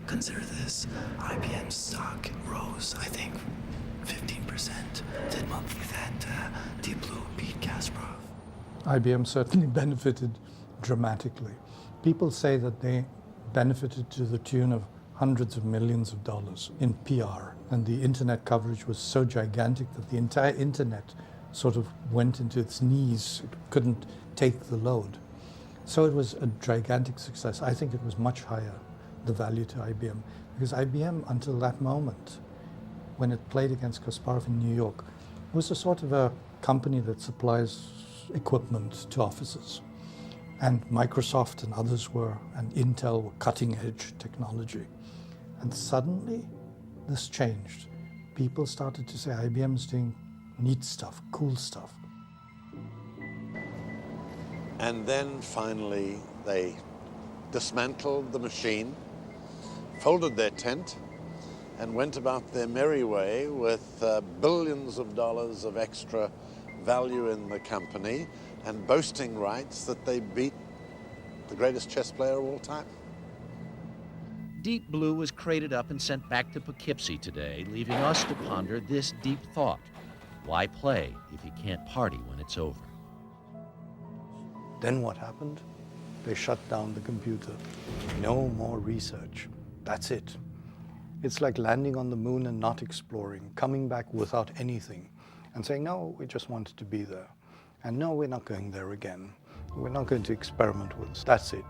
Consider this, IBM's stock rose, I think, 15% the month that Deep Blue beat Kasparov. IBM certainly benefited dramatically. People say that they benefited to the tune of hundreds of millions of dollars in PR, and the internet coverage was so gigantic that the entire internet sort of went into its knees. It couldn't take the load. So it was a gigantic success. I think it was much higher, the value to IBM, because IBM, until that moment, when it played against Kasparov in New York, was a sort of a company that supplies equipment to offices. And Microsoft and others and Intel were cutting edge technology. And suddenly, this changed. people started to say IBM is doing neat stuff, cool stuff. And then finally they dismantled the machine, folded their tent, and went about their merry way with billions of dollars of extra value in the company and boasting rights that they beat the greatest chess player of all time. Deep Blue was crated up and sent back to Poughkeepsie today, leaving us to ponder this deep thought. Why play if you can't party when it's over? Then what happened? They shut down the computer. No more research. That's it. It's like landing on the moon and not exploring, coming back without anything, and saying, no, we just wanted to be there. And no, we're not going there again. We're not going to experiment with this. That's it.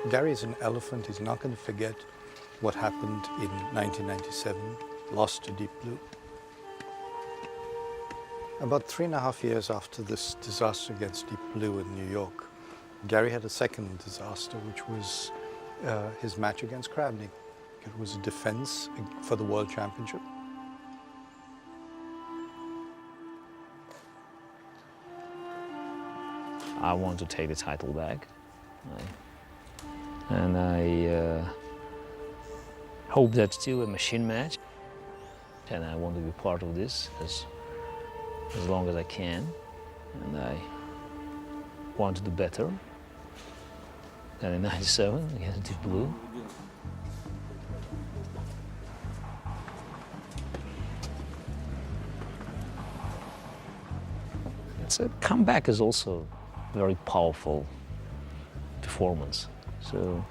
Gary is an elephant. He's not going to forget what happened in 1997, lost to Deep Blue. About 3.5 years after this disaster against Deep Blue in New York, Gary had a second disaster, which was his match against Kravnik. It was a defense for the World Championship. I want to take the title back. And I hope that's still a machine match. And I want to be part of this as long as I can. And I want to do better than in '97 against Deep Blue. It's a comeback is also very powerful performance. So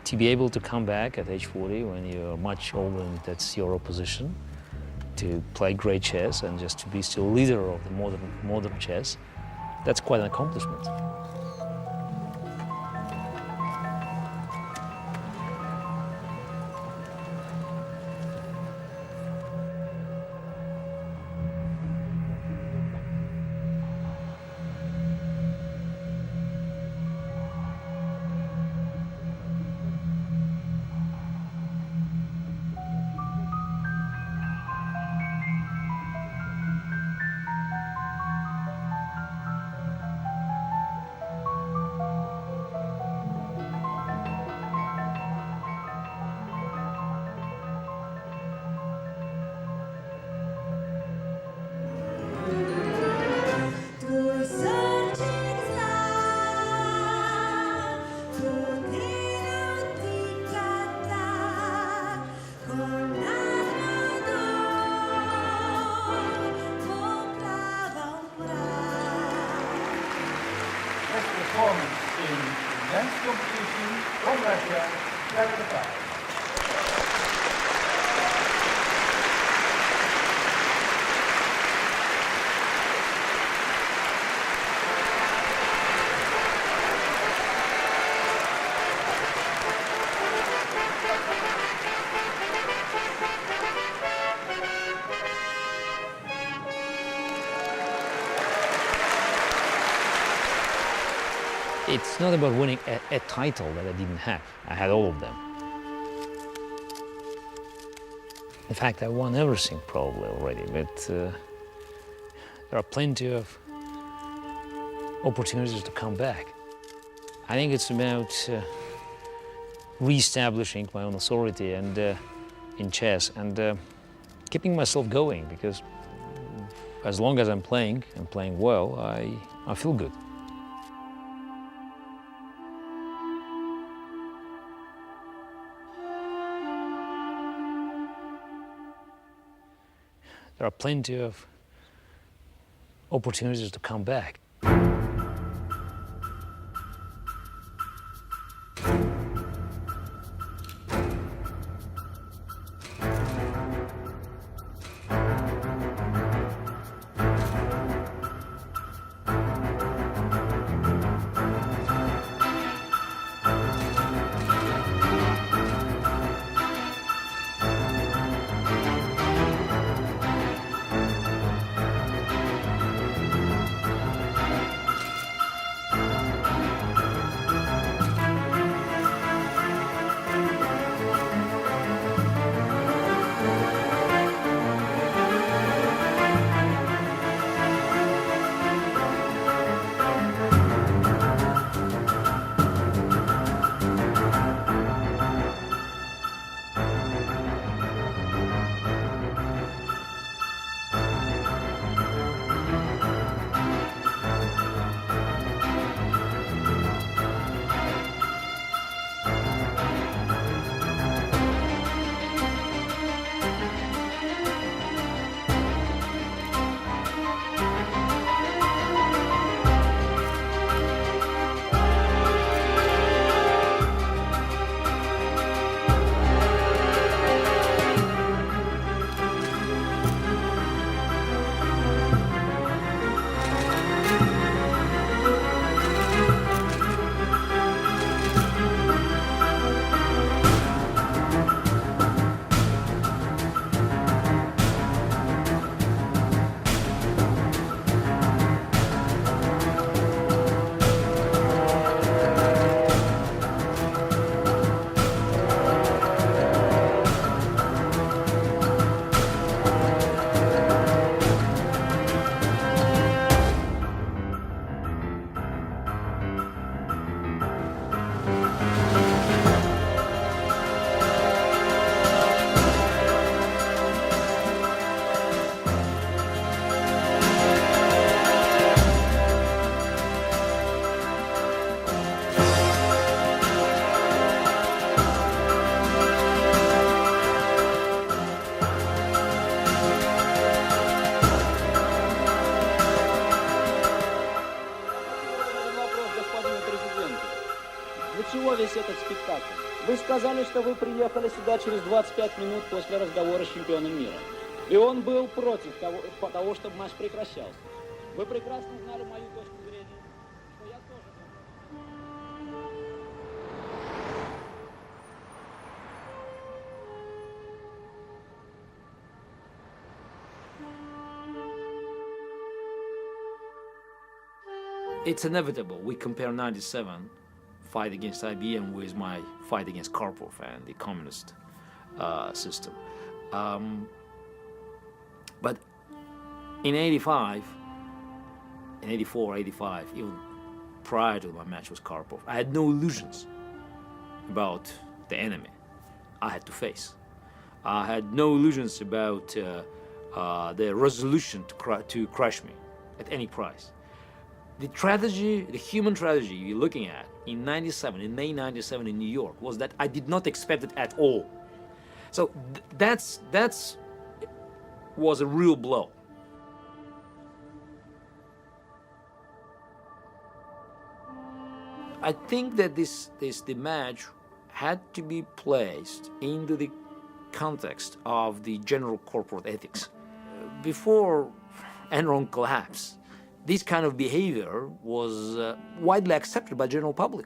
to be able to come back at age 40 when you're much older and that's your opposition, to play great chess and just to be still leader of the modern chess, that's quite an accomplishment. Performance in men's competition from Russia, Kasparov. It's not about winning a title that I didn't have. I had all of them. In fact, I won everything probably already, but there are plenty of opportunities to come back. I think it's about re-establishing my own authority and in chess and keeping myself going, because as long as I'm playing and playing well, I feel good. There are plenty of opportunities to come back. Вы сказали, что вы приехали сюда через 25 минут после разговора с чемпионом мира. И он был против того, чтобы матч прекращался. Вы прекрасно знали мою точку зрения, что я тоже... It's inevitable. We compare 97 fight against IBM with my fight against Karpov and the communist system. But in 85, in 84, 85, even prior to my match with Karpov, I had no illusions about the enemy I had to face. I had no illusions about the resolution to crush me at any price. The tragedy, the human tragedy you're looking at in 97, in May 97 in New York, was that I did not expect it at all. So that's was a real blow. I think that the match had to be placed into the context of the general corporate ethics. Before Enron collapse, this kind of behavior was widely accepted by the general public.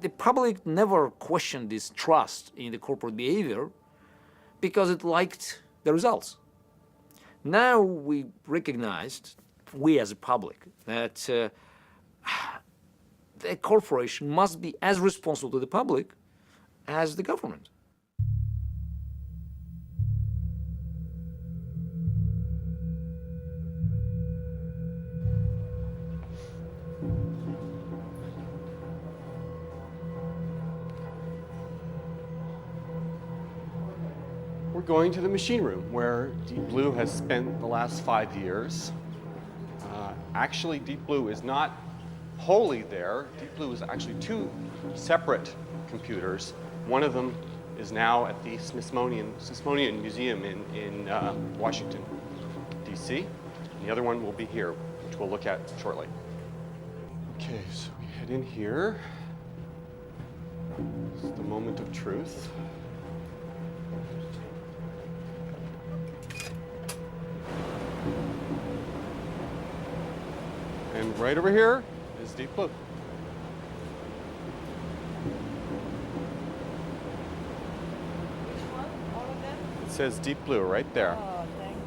The public never questioned this trust in the corporate behavior because it liked the results. Now we recognized, we as a public, that the corporation must be as responsible to the public as the government. We're going to the machine room where Deep Blue has spent the last 5 years. Actually, Deep Blue is not wholly there. Deep Blue is actually two separate computers. One of them is now at the Smithsonian Museum in Washington, D.C. The other one will be here, which we'll look at shortly. Okay, so we head in here. This is the moment of truth. And right over here is Deep Blue. It says Deep Blue right there. Oh, thanks.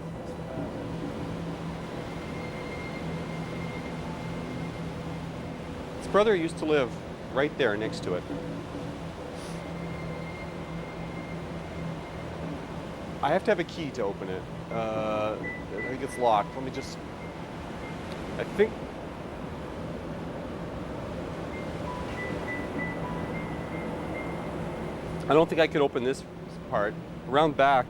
His brother used to live right there next to it. I have to have a key to open it. I think it's locked. Let me just... I think... I don't think I could open this part. Around back,